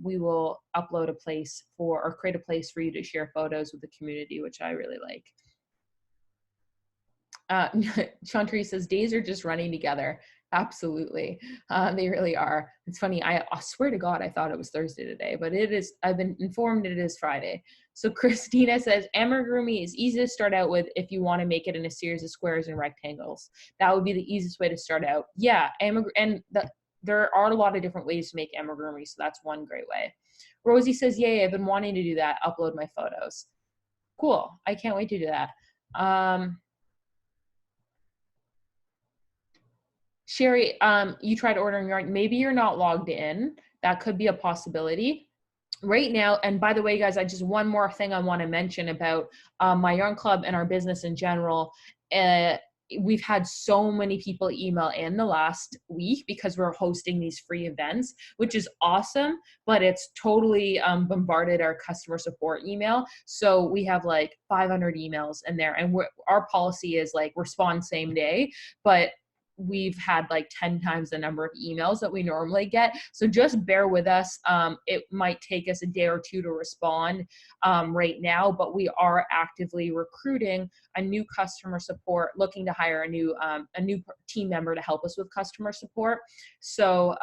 we will upload a place or create a place for you to share photos with the community, which I really like. Chantry says, days are just running together. Absolutely. They really are. It's funny. I swear to God, I thought it was Thursday today, but it is, I've been informed it is Friday. So Christina says, amigurumi is easy to start out with if you want to make it in a series of squares and rectangles. That would be the easiest way to start out. Yeah, there are a lot of different ways to make amigurumi, so that's one great way. Rosie says, yay, I've been wanting to do that, upload my photos. Cool, I can't wait to do that. Sherry, you tried ordering yarn. Maybe you're not logged in. That could be a possibility. Right now, and by the way, guys, I just one more thing I want to mention about my yarn club and our business in general. we've had so many people email in the last week because we're hosting these free events, which is awesome, but it's totally bombarded our customer support email. So we have like 500 emails in there, and our policy is like respond same day, but we've had like 10 times the number of emails that we normally get. So just bear with us. It might take us a day or two to respond right now, but we are actively recruiting a new customer support, looking to hire a new team member to help us with customer support. So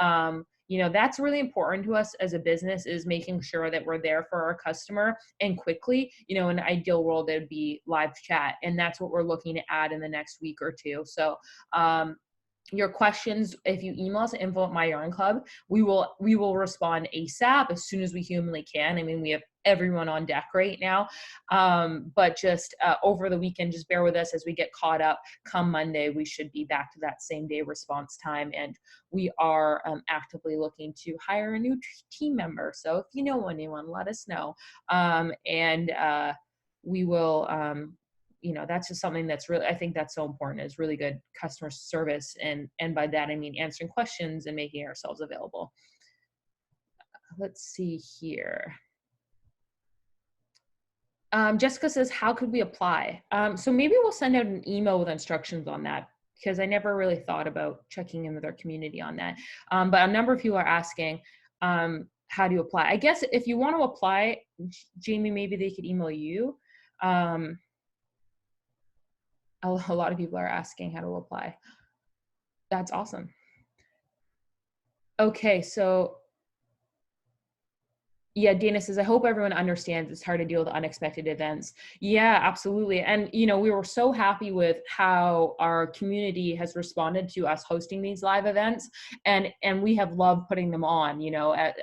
that's really important to us as a business, is making sure that we're there for our customer and quickly. In an ideal world, it would be live chat, and that's what we're looking to add in the next week or two. So your questions, if you email us at info@myyarnclub, we will respond ASAP as soon as we humanly can. I mean, we have everyone on deck right now, but just over the weekend, just bear with us as we get caught up. Come Monday, we should be back to that same day response time, and we are actively looking to hire a new team member. So if you know anyone, let us know, and we will that's just something that's really, I think that's so important, is really good customer service. And by that, I mean answering questions and making ourselves available. Let's see here. Jessica says, how could we apply? So maybe we'll send out an email with instructions on that, because I never really thought about checking in with our community on that. But a number of people are asking, how do you apply? I guess if you want to apply, Jamie, maybe they could email you. A lot of people are asking how to apply. That's awesome. Okay, so yeah, Dana says, I hope everyone understands it's hard to deal with unexpected events. Yeah, absolutely. And, we were so happy with how our community has responded to us hosting these live events. And we have loved putting them on,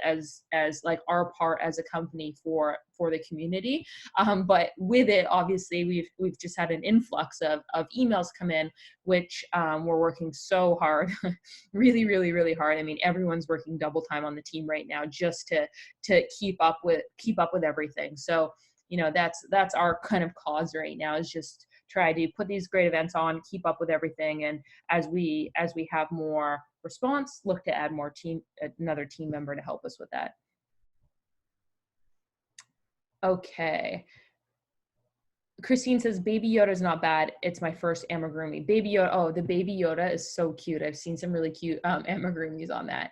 as like our part as a company for the community. But with it, obviously, we've just had an influx of emails come in, which we're working so hard, really, really, really hard. I mean, everyone's working double time on the team right now just to keep up with everything. So that's our kind of cause right now, is just try to put these great events on, keep up with everything, and as we have more response, look to add another team member to help us with that. Okay. Christine says, Baby Yoda is not bad. It's my first amigurumi. Baby Yoda. Oh, the Baby Yoda is so cute. I've seen some really cute amigurumis on that.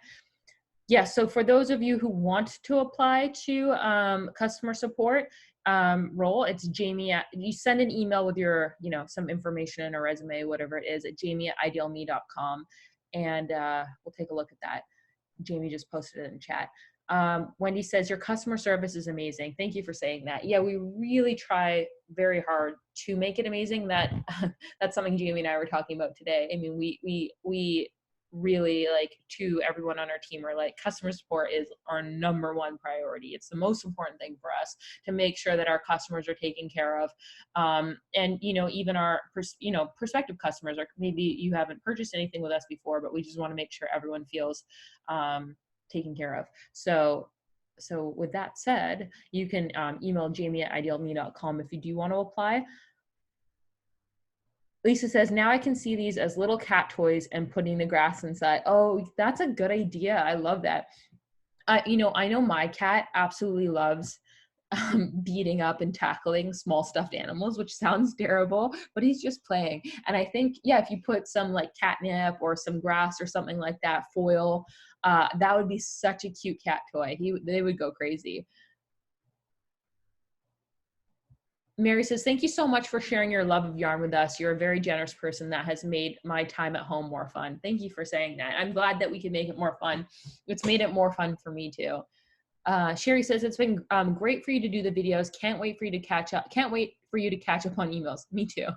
Yeah, so for those of you who want to apply to customer support role, it's Jamie you send an email with your, some information and a resume, whatever it is, at jamie@idealme.com, and we'll take a look at that. Jamie just posted it in chat. Wendy says, your customer service is amazing. Thank you for saying that. Yeah, we really try very hard to make it amazing. That's something Jamie and I were talking about today. I mean, we really, like, to everyone on our team, are like, customer support is our number one priority. It's the most important thing for us to make sure that our customers are taken care of. And even our prospective customers, or maybe you haven't purchased anything with us before, but we just want to make sure everyone feels taken care of. So with that said, you can email jamie@idealme.com if you do want to apply. Lisa says, now I can see these as little cat toys and putting the grass inside. Oh, that's a good idea. I love that. I know my cat absolutely loves beating up and tackling small stuffed animals, which sounds terrible, but he's just playing. And I think, yeah, if you put some like catnip or some grass or something like that, foil, that would be such a cute cat toy. They would go crazy. Mary says, thank you so much for sharing your love of yarn with us. You're a very generous person that has made my time at home more fun. Thank you for saying that. I'm glad that we can make it more fun. It's made it more fun for me too. Sherry says, it's been great for you to do the videos. Can't wait for you to catch up. Can't wait for you to catch up on emails. Me too.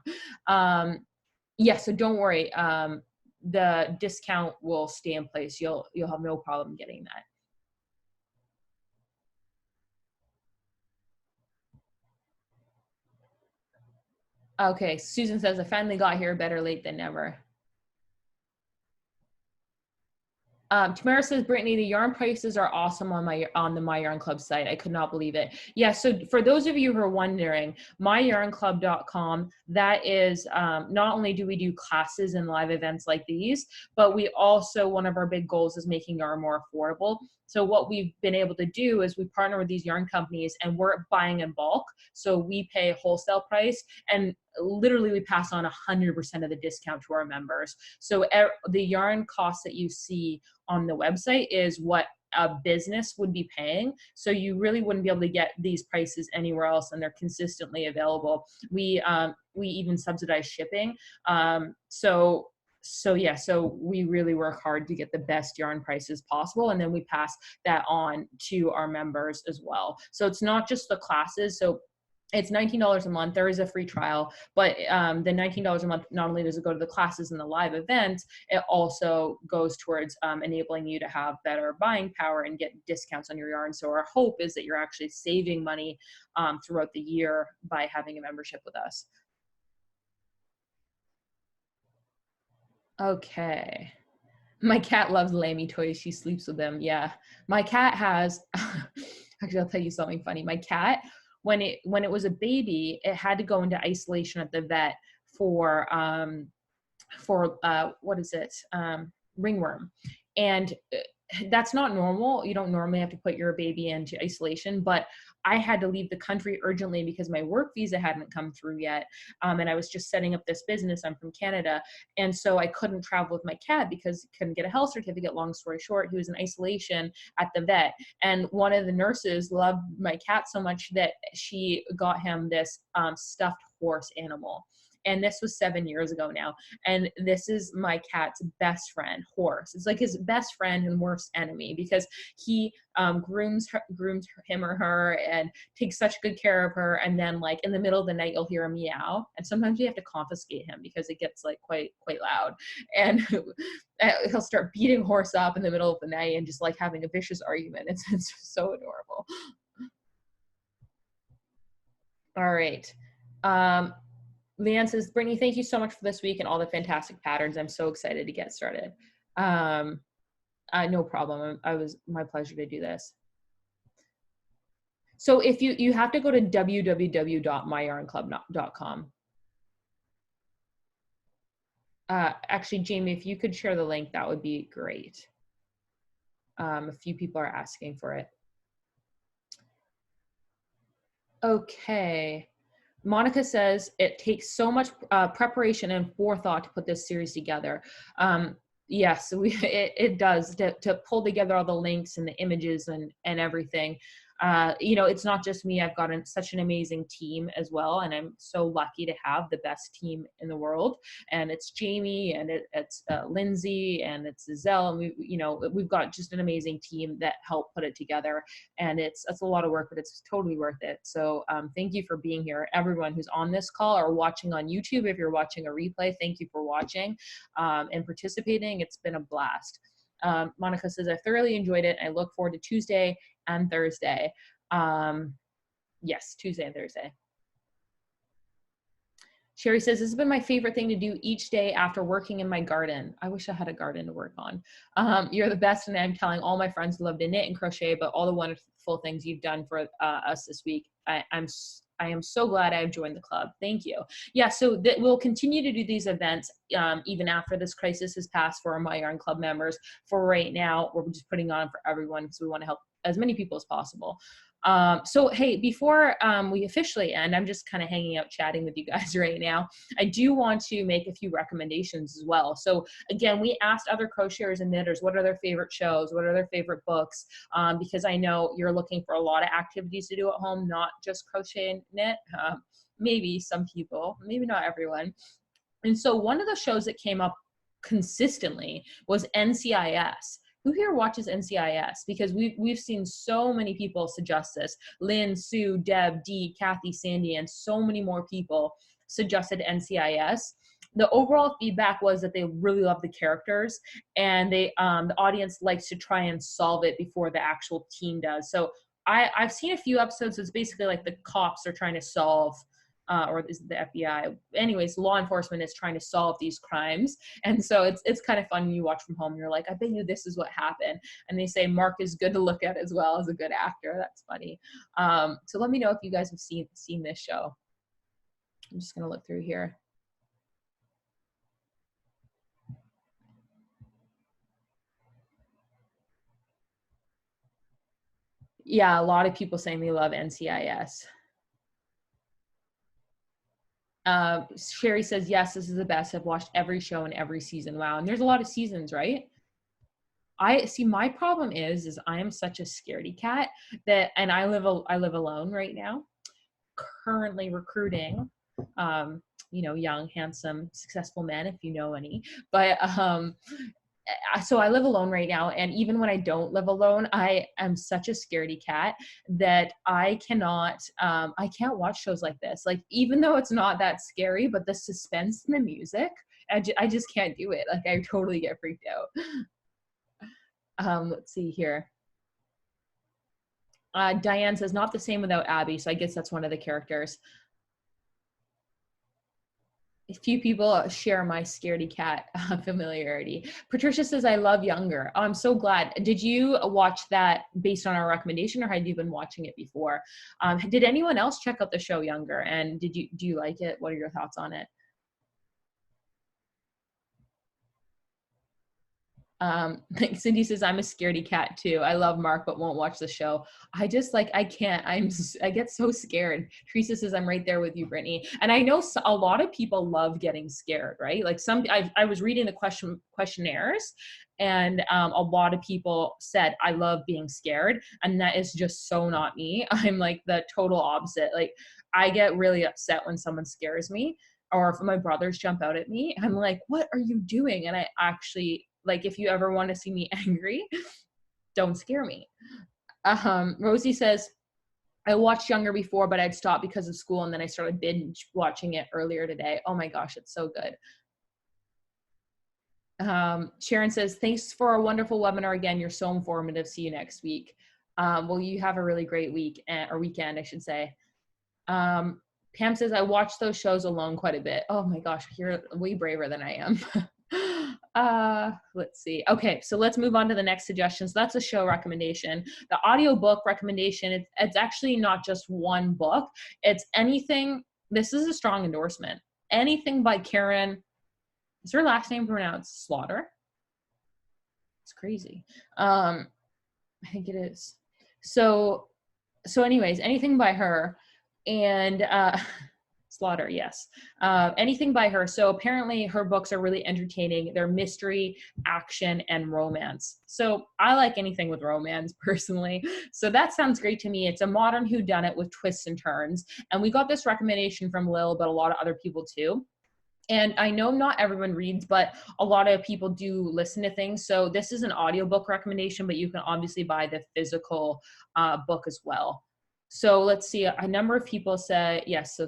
Yeah, so don't worry. The discount will stay in place. You'll have no problem getting that. Okay, Susan says, I finally got here, better late than never. Tamara says, Brittany, the yarn prices are awesome on the My Yarn Club site. I could not believe it. Yeah, so for those of you who are wondering, myyarnclub.com, that is, not only do we do classes and live events like these, but we also, one of our big goals is making yarn more affordable. So what we've been able to do is we partner with these yarn companies and we're buying in bulk. So we pay wholesale price and literally we pass on 100% of the discount to our members. So the yarn cost that you see on the website is what a business would be paying. So you really wouldn't be able to get these prices anywhere else, and they're consistently available. We even subsidize shipping. So yeah, so we really work hard to get the best yarn prices possible, and then we pass that on to our members as well. So it's not just the classes. So it's $19 a month. There is a free trial, but the $19 a month, not only does it go to the classes and the live events, it also goes towards enabling you to have better buying power and get discounts on your yarn. So our hope is that you're actually saving money throughout the year by having a membership with us. Okay. My cat loves Lammy toys. She sleeps with them. Yeah. My cat has, actually, I'll tell you something funny. My cat, when it was a baby, it had to go into isolation at the vet for what is it? Ringworm. And that's not normal. You don't normally have to put your baby into isolation, but I had to leave the country urgently because my work visa hadn't come through yet. And I was just setting up this business. I'm from Canada. And so I couldn't travel with my cat because he couldn't get a health certificate. Long story short, he was in isolation at the vet. And one of the nurses loved my cat so much that she got him this stuffed horse animal. And this was 7 years ago now. And this is my cat's best friend, Horse. It's like his best friend and worst enemy because he grooms him or her and takes such good care of her. And then like in the middle of the night, you'll hear a meow. And sometimes we have to confiscate him because it gets like quite loud. And he'll start beating Horse up in the middle of the night and just like having a vicious argument. It's so adorable. All right. Leanne says, Brittany, thank you so much for this week and all the fantastic patterns. I'm so excited to get started. No problem. My pleasure to do this. So if you have to go to www.myyarnclub.com. Actually, Jamie, if you could share the link, that would be great. A few people are asking for it. Okay. Monica says, it takes so much preparation and forethought to put this series together. Yes, it does, to pull together all the links and the images and everything. It's not just me. I've got such an amazing team as well, and I'm so lucky to have the best team in the world. And it's Jamie, and it's Lindsay, and it's Zelle, and we've got just an amazing team that helped put it together. And it's a lot of work, but it's totally worth it. So thank you for being here, everyone who's on this call or watching on YouTube. If you're watching a replay, thank you for watching and participating. It's been a blast. Monica says, I thoroughly enjoyed it. I look forward to Tuesday and Thursday. Yes, Tuesday and Thursday. Sherry says, this has been my favorite thing to do each day after working in my garden. I wish I had a garden to work on. You're the best, and I'm telling all my friends who love to knit and crochet about all the wonderful things you've done for us this week. I am so glad I've joined the club. Thank you. Yeah, so we'll continue to do these events even after this crisis has passed for our My Yarn Club members. For right now, we're just putting on for everyone because we want to help as many people as possible. So hey, before we officially end, I'm just kind of hanging out chatting with you guys right now. I do want to make a few recommendations as well. So again, we asked other crocheters and knitters what are their favorite shows, what are their favorite books, because I know you're looking for a lot of activities to do at home, not just crochet and knit. Maybe some people, maybe not everyone. And so one of the shows that came up consistently was NCIS. Who here watches NCIS? Because we've seen so many people suggest this. Lynn, Sue, Deb, Dee, Kathy, Sandy, and so many more people suggested NCIS. The overall feedback was that they really love the characters, and the audience likes to try and solve it before the actual team does. So I've seen a few episodes. It's basically like the cops are trying to solve or is it the FBI? Anyways, law enforcement is trying to solve these crimes. And so it's kind of fun when you watch from home. You're like, I bet you this is what happened. And they say Mark is good to look at as well as a good actor. That's funny. So let me know if you guys have seen this show. I'm just going to look through here. Yeah, a lot of people saying they love NCIS. Sherry says, yes, this is the best. I've watched every show and every season. Wow. And there's a lot of seasons, right? I see, my problem is I am such a scaredy cat that, and I live alone right now, currently recruiting, young, handsome, successful men, if you know any, but, so I live alone right now. And even when I don't live alone, I am such a scaredy cat that I can't watch shows like this. Like, even though it's not that scary, but the suspense and the music, I just can't do it. Like, I totally get freaked out. Let's see here. Diane says, not the same without Abby. So I guess that's one of the characters. A few people share my scaredy cat familiarity. Patricia says, I love Younger. Oh, I'm so glad. Did you watch that based on our recommendation, or had you been watching it before? Did anyone else check out the show Younger? And do you like it? What are your thoughts on it? Cindy says, I'm a scaredy cat too. I love Mark, but won't watch the show. I just I can't, I get so scared. Teresa says, I'm right there with you, Brittany. And I know a lot of people love getting scared, right? Like I was reading the questionnaires, and a lot of people said, I love being scared. And that is just so not me. I'm like the total opposite. Like, I get really upset when someone scares me, or if my brothers jump out at me. I'm like, what are you doing? And I actually, like, if you ever want to see me angry, don't scare me. Rosie says, I watched Younger before, but I'd stopped because of school, and then I started binge watching it earlier today. Oh my gosh, it's so good. Sharon says, thanks for a wonderful webinar again. You're so informative. See you next week. Well, you have a really great week, or weekend, I should say. Pam says, I watch those shows alone quite a bit. Oh my gosh, you're way braver than I am. Let's see. Okay, so let's move on to the next suggestion. So that's a show recommendation. The audiobook recommendation, it's actually not just one book. It's anything. This is a strong endorsement. Anything by Karen. Is her last name pronounced Slaughter? It's crazy. I think it is. So anyways, anything by her. And Slaughter, yes. Anything by her. So apparently her books are really entertaining. They're mystery, action, and romance. So I like anything with romance personally. So that sounds great to me. It's a modern whodunit with twists and turns. And we got this recommendation from Lil, but a lot of other people too. And I know not everyone reads, but a lot of people do listen to things. So this is an audiobook recommendation, but you can obviously buy the physical book as well. So let's see, a number of people say, yes, so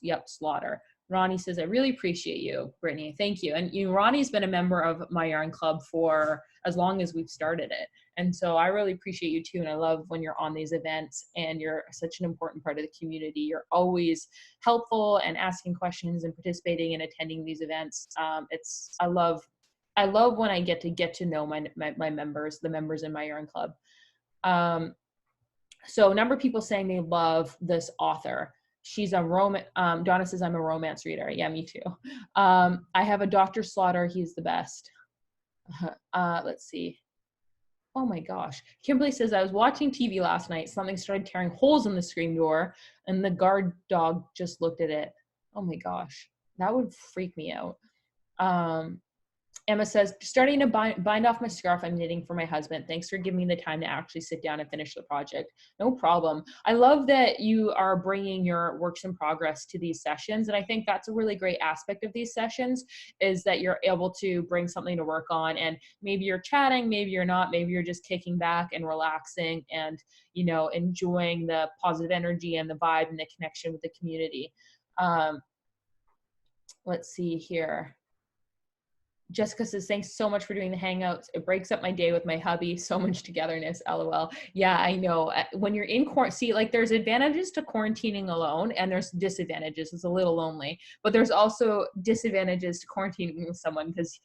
yep, Slaughter. Ronnie says, I really appreciate you, Brittany. Thank you. And Ronnie's been a member of my yarn club for as long as we've started it. And so I really appreciate you too. And I love when you're on these events and you're such an important part of the community. You're always helpful and asking questions and participating and attending these events. I love when I get to know my members, the members in my yarn club. So a number of people saying they love this author. She's a romance. Donna says, I'm a romance reader. Yeah, me too. I have a Dr. Slaughter. He's the best. Let's see. Oh my gosh. Kimberly says, I was watching TV last night. Something started tearing holes in the screen door, and the guard dog just looked at it. Oh my gosh. That would freak me out. Emma says, starting to bind off my scarf I'm knitting for my husband. Thanks for giving me the time to actually sit down and finish the project. No problem. I love that you are bringing your works in progress to these sessions. And I think that's a really great aspect of these sessions, is that you're able to bring something to work on, and maybe you're chatting, maybe you're not, maybe you're just kicking back and relaxing and, enjoying the positive energy and the vibe and the connection with the community. Let's see here. Jessica says, thanks so much for doing the Hangouts. It breaks up my day with my hubby. So much togetherness, LOL. Yeah, I know. When you're in quarantine, see, like there's advantages to quarantining alone and there's disadvantages. It's a little lonely, but there's also disadvantages to quarantining with someone because,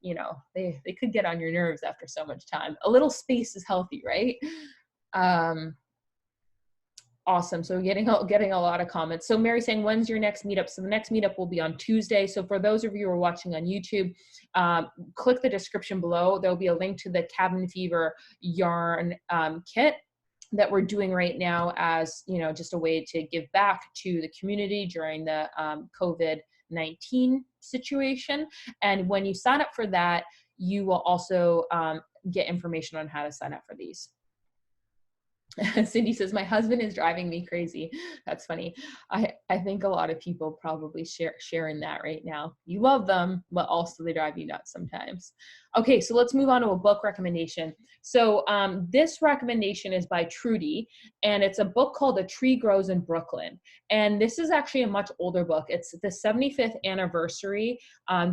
you know, they could get on your nerves after so much time. A little space is healthy, right? Awesome. So getting a lot of comments. So Mary saying, when's your next meetup? So the next meetup will be on Tuesday. So for those of you who are watching on YouTube, click the description below. There'll be a link to the Cabin Fever yarn kit that we're doing right now as, you know, just a way to give back to the community during the COVID-19 situation. And when you sign up for that, you will also get information on how to sign up for these. Cindy says, my husband is driving me crazy. That's funny. I think a lot of people probably sharing that right now. You love them, but also they drive you nuts sometimes. Okay, so let's move on to a book recommendation. So this recommendation is by Trudy, and it's a book called A Tree Grows in Brooklyn. And this is actually a much older book. It's the 75th anniversary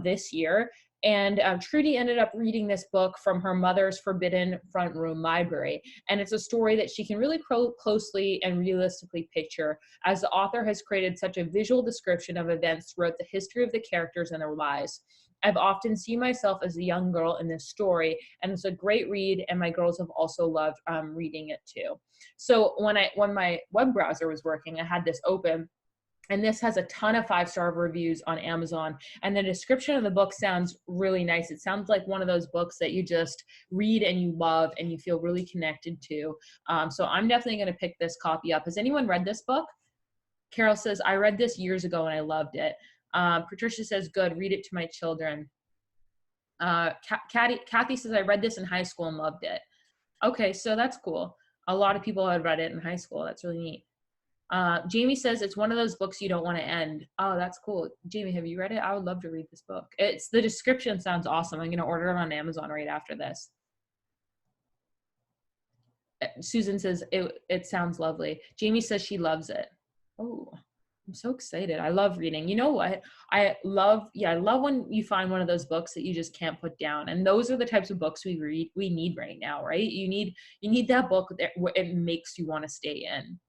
this year. And Trudy ended up reading this book from her mother's forbidden front room library. And it's a story that she can really closely and realistically picture, as the author has created such a visual description of events throughout the history of the characters and their lives. I've often seen myself as a young girl in this story, and it's a great read, and my girls have also loved reading it too. So when my web browser was working, I had this open, and this has a ton of 5-star reviews on Amazon. And the description of the book sounds really nice. It sounds like one of those books that you just read and you love and you feel really connected to. So I'm definitely going to pick this copy up. Has anyone read this book? Carol says, I read this years ago and I loved it. Patricia says, good, read it to my children. Kathy says, I read this in high school and loved it. Okay, so that's cool. A lot of people had read it in high school. That's really neat. Jamie says it's one of those books you don't want to end. Oh, that's cool. Jamie, have you read it? I would love to read this book. The description sounds awesome. I'm going to order it on Amazon right after this. Susan says it sounds lovely. Jamie says she loves it. Oh, I'm so excited. I love reading. You know what? I love when you find one of those books that you just can't put down. And those are the types of books we need right now, right? You need that book that it makes you want to stay in.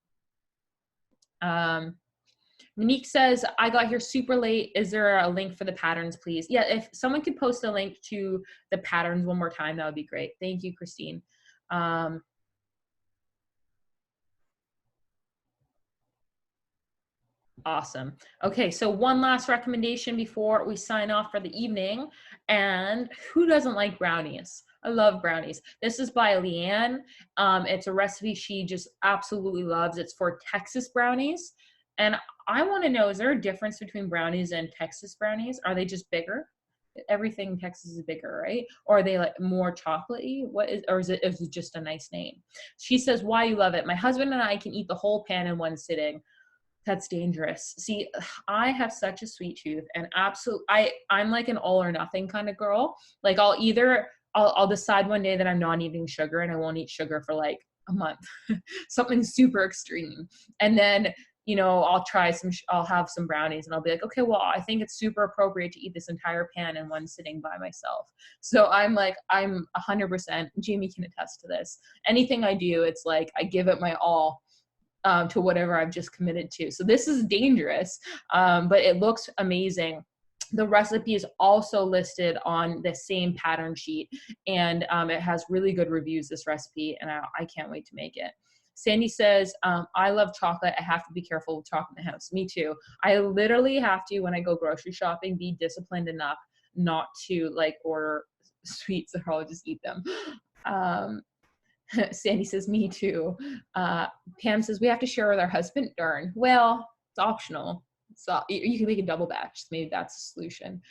Monique says, I got here super late. Is there a link for the patterns, please? Yeah, if someone could post a link to the patterns one more time, that would be great. Thank you, Christine. Awesome. Okay, so one last recommendation before we sign off for the evening. And who doesn't like brownies? I love brownies. This is by Leanne. It's a recipe she just absolutely loves. It's for Texas brownies. And I want to know, is there a difference between brownies and Texas brownies? Are they just bigger? Everything in Texas is bigger, right? Or are they like more chocolatey? Is it just a nice name? She says, why you love it. My husband and I can eat the whole pan in one sitting. That's dangerous. See, I have such a sweet tooth, and I'm like an all or nothing kind of girl. Like I'll decide one day that I'm not eating sugar and I won't eat sugar for like a month, something super extreme. And then, you know, I'll have some brownies and I'll be like, okay, well, I think it's super appropriate to eat this entire pan in one sitting by myself. So I'm 100%, Jamie can attest to this. Anything I do, it's like, I give it my all. To whatever I've just committed to. So this is dangerous, but it looks amazing. The recipe is also listed on the same pattern sheet, and it has really good reviews, this recipe, and I can't wait to make it. Sandy says, I love chocolate. I have to be careful with chocolate in the house. Me too. I literally have to, when I go grocery shopping, be disciplined enough not to like order sweets or I'll just eat them. Sandy says, me too. Pam says, we have to share with our husband. Darn. Well, it's optional. So you can make a double batch. Maybe that's the solution.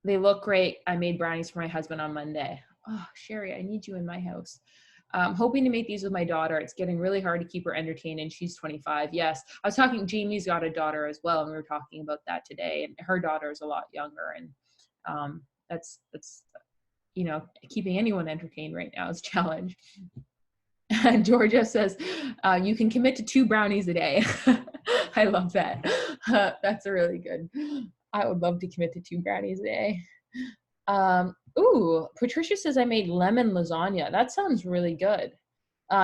They look great. I made brownies for my husband on Monday. Oh, Sherry, I need you in my house. Hoping to make these with my daughter. It's getting really hard to keep her entertained, and she's 25. Yes, I was talking, Jamie's got a daughter as well, and we were talking about that today, and her daughter is a lot younger, and that's you know, keeping anyone entertained right now is a challenge. Georgia says, you can commit to 2 brownies a day. I love that. That's really good. I would love to commit to 2 brownies a day. Ooh, Patricia says I made lemon lasagna. That sounds really good.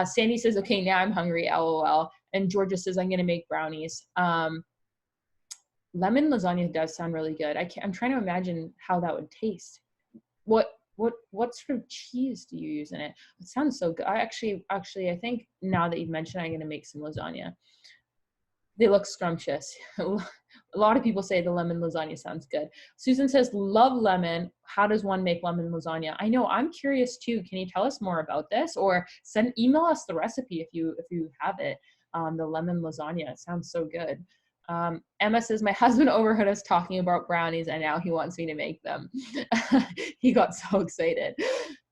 Sandy says, okay, now I'm hungry, LOL. And Georgia says, I'm gonna make brownies. Lemon lasagna does sound really good. I'm trying to imagine how that would taste. What sort of cheese do you use in it? It sounds so good. I think now that you've mentioned, I'm gonna make some lasagna. They look scrumptious. A lot of people say the lemon lasagna sounds good. Susan says, love lemon. How does one make lemon lasagna? I know, I'm curious too. Can you tell us more about this, or email us the recipe if you have it? The lemon lasagna, it sounds so good. Emma says, my husband overheard us talking about brownies and now he wants me to make them. He got so excited.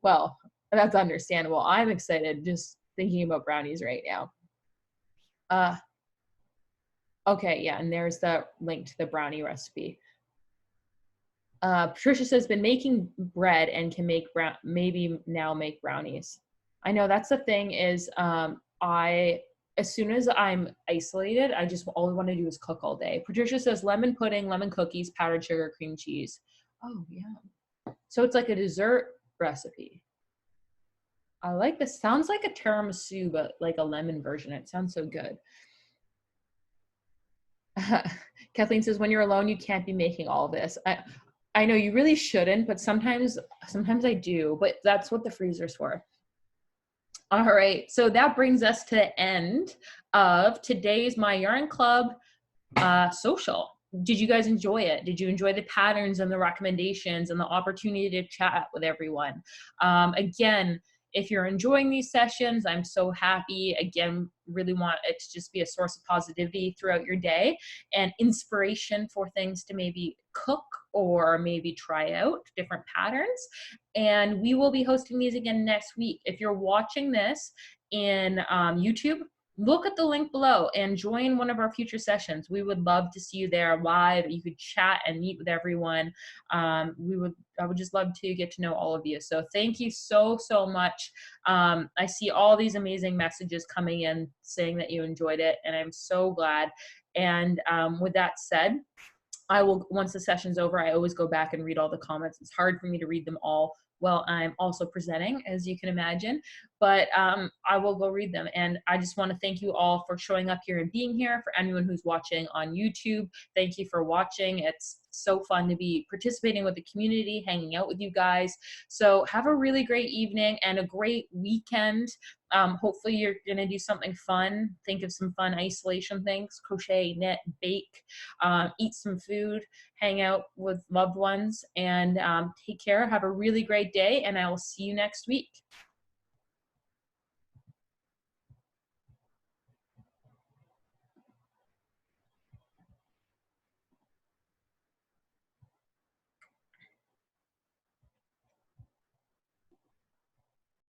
Well, that's understandable. I'm excited just thinking about brownies right now. Okay, yeah, and there's the link to the brownie recipe. Patricia says, been making bread and can make maybe now make brownies. I know that's the thing is, as soon as I'm isolated, I just all I want to do is cook all day. Patricia says, lemon pudding, lemon cookies, powdered sugar, cream cheese. Oh, yeah. So it's like a dessert recipe. I like this. Sounds like a tiramisu, but like a lemon version. It sounds so good. Kathleen says, when you're alone, you can't be making all this. I know you really shouldn't, but sometimes I do, but that's what the freezer's for. All right, so that brings us to the end of today's My Yarn Club social. Did you guys enjoy it? Did you enjoy the patterns and the recommendations and the opportunity to chat with everyone? Again, if you're enjoying these sessions, I'm so happy. Again, really want it to just be a source of positivity throughout your day and inspiration for things to maybe cook or maybe try out different patterns. And we will be hosting these again next week. If you're watching this in YouTube, look at the link below and join one of our future sessions. We would love to see you there live. You could chat and meet with everyone. I would just love to get to know all of you. So thank you so much. I see all these amazing messages coming in saying that you enjoyed it, and I'm so glad. And with that said, I will, once the session's over, I always go back and read all the comments. It's hard for me to read them all while I'm also presenting, as you can imagine, but I will go read them. And I just want to thank you all for showing up here and being here. For anyone who's watching on YouTube, thank you for watching. It's so fun to be participating with the community, hanging out with you guys. So have a really great evening and a great weekend. Hopefully you're going to do something fun. Think of some fun isolation things: crochet, knit, bake, eat some food, hang out with loved ones, and take care. Have a really great day, and I will see you next week.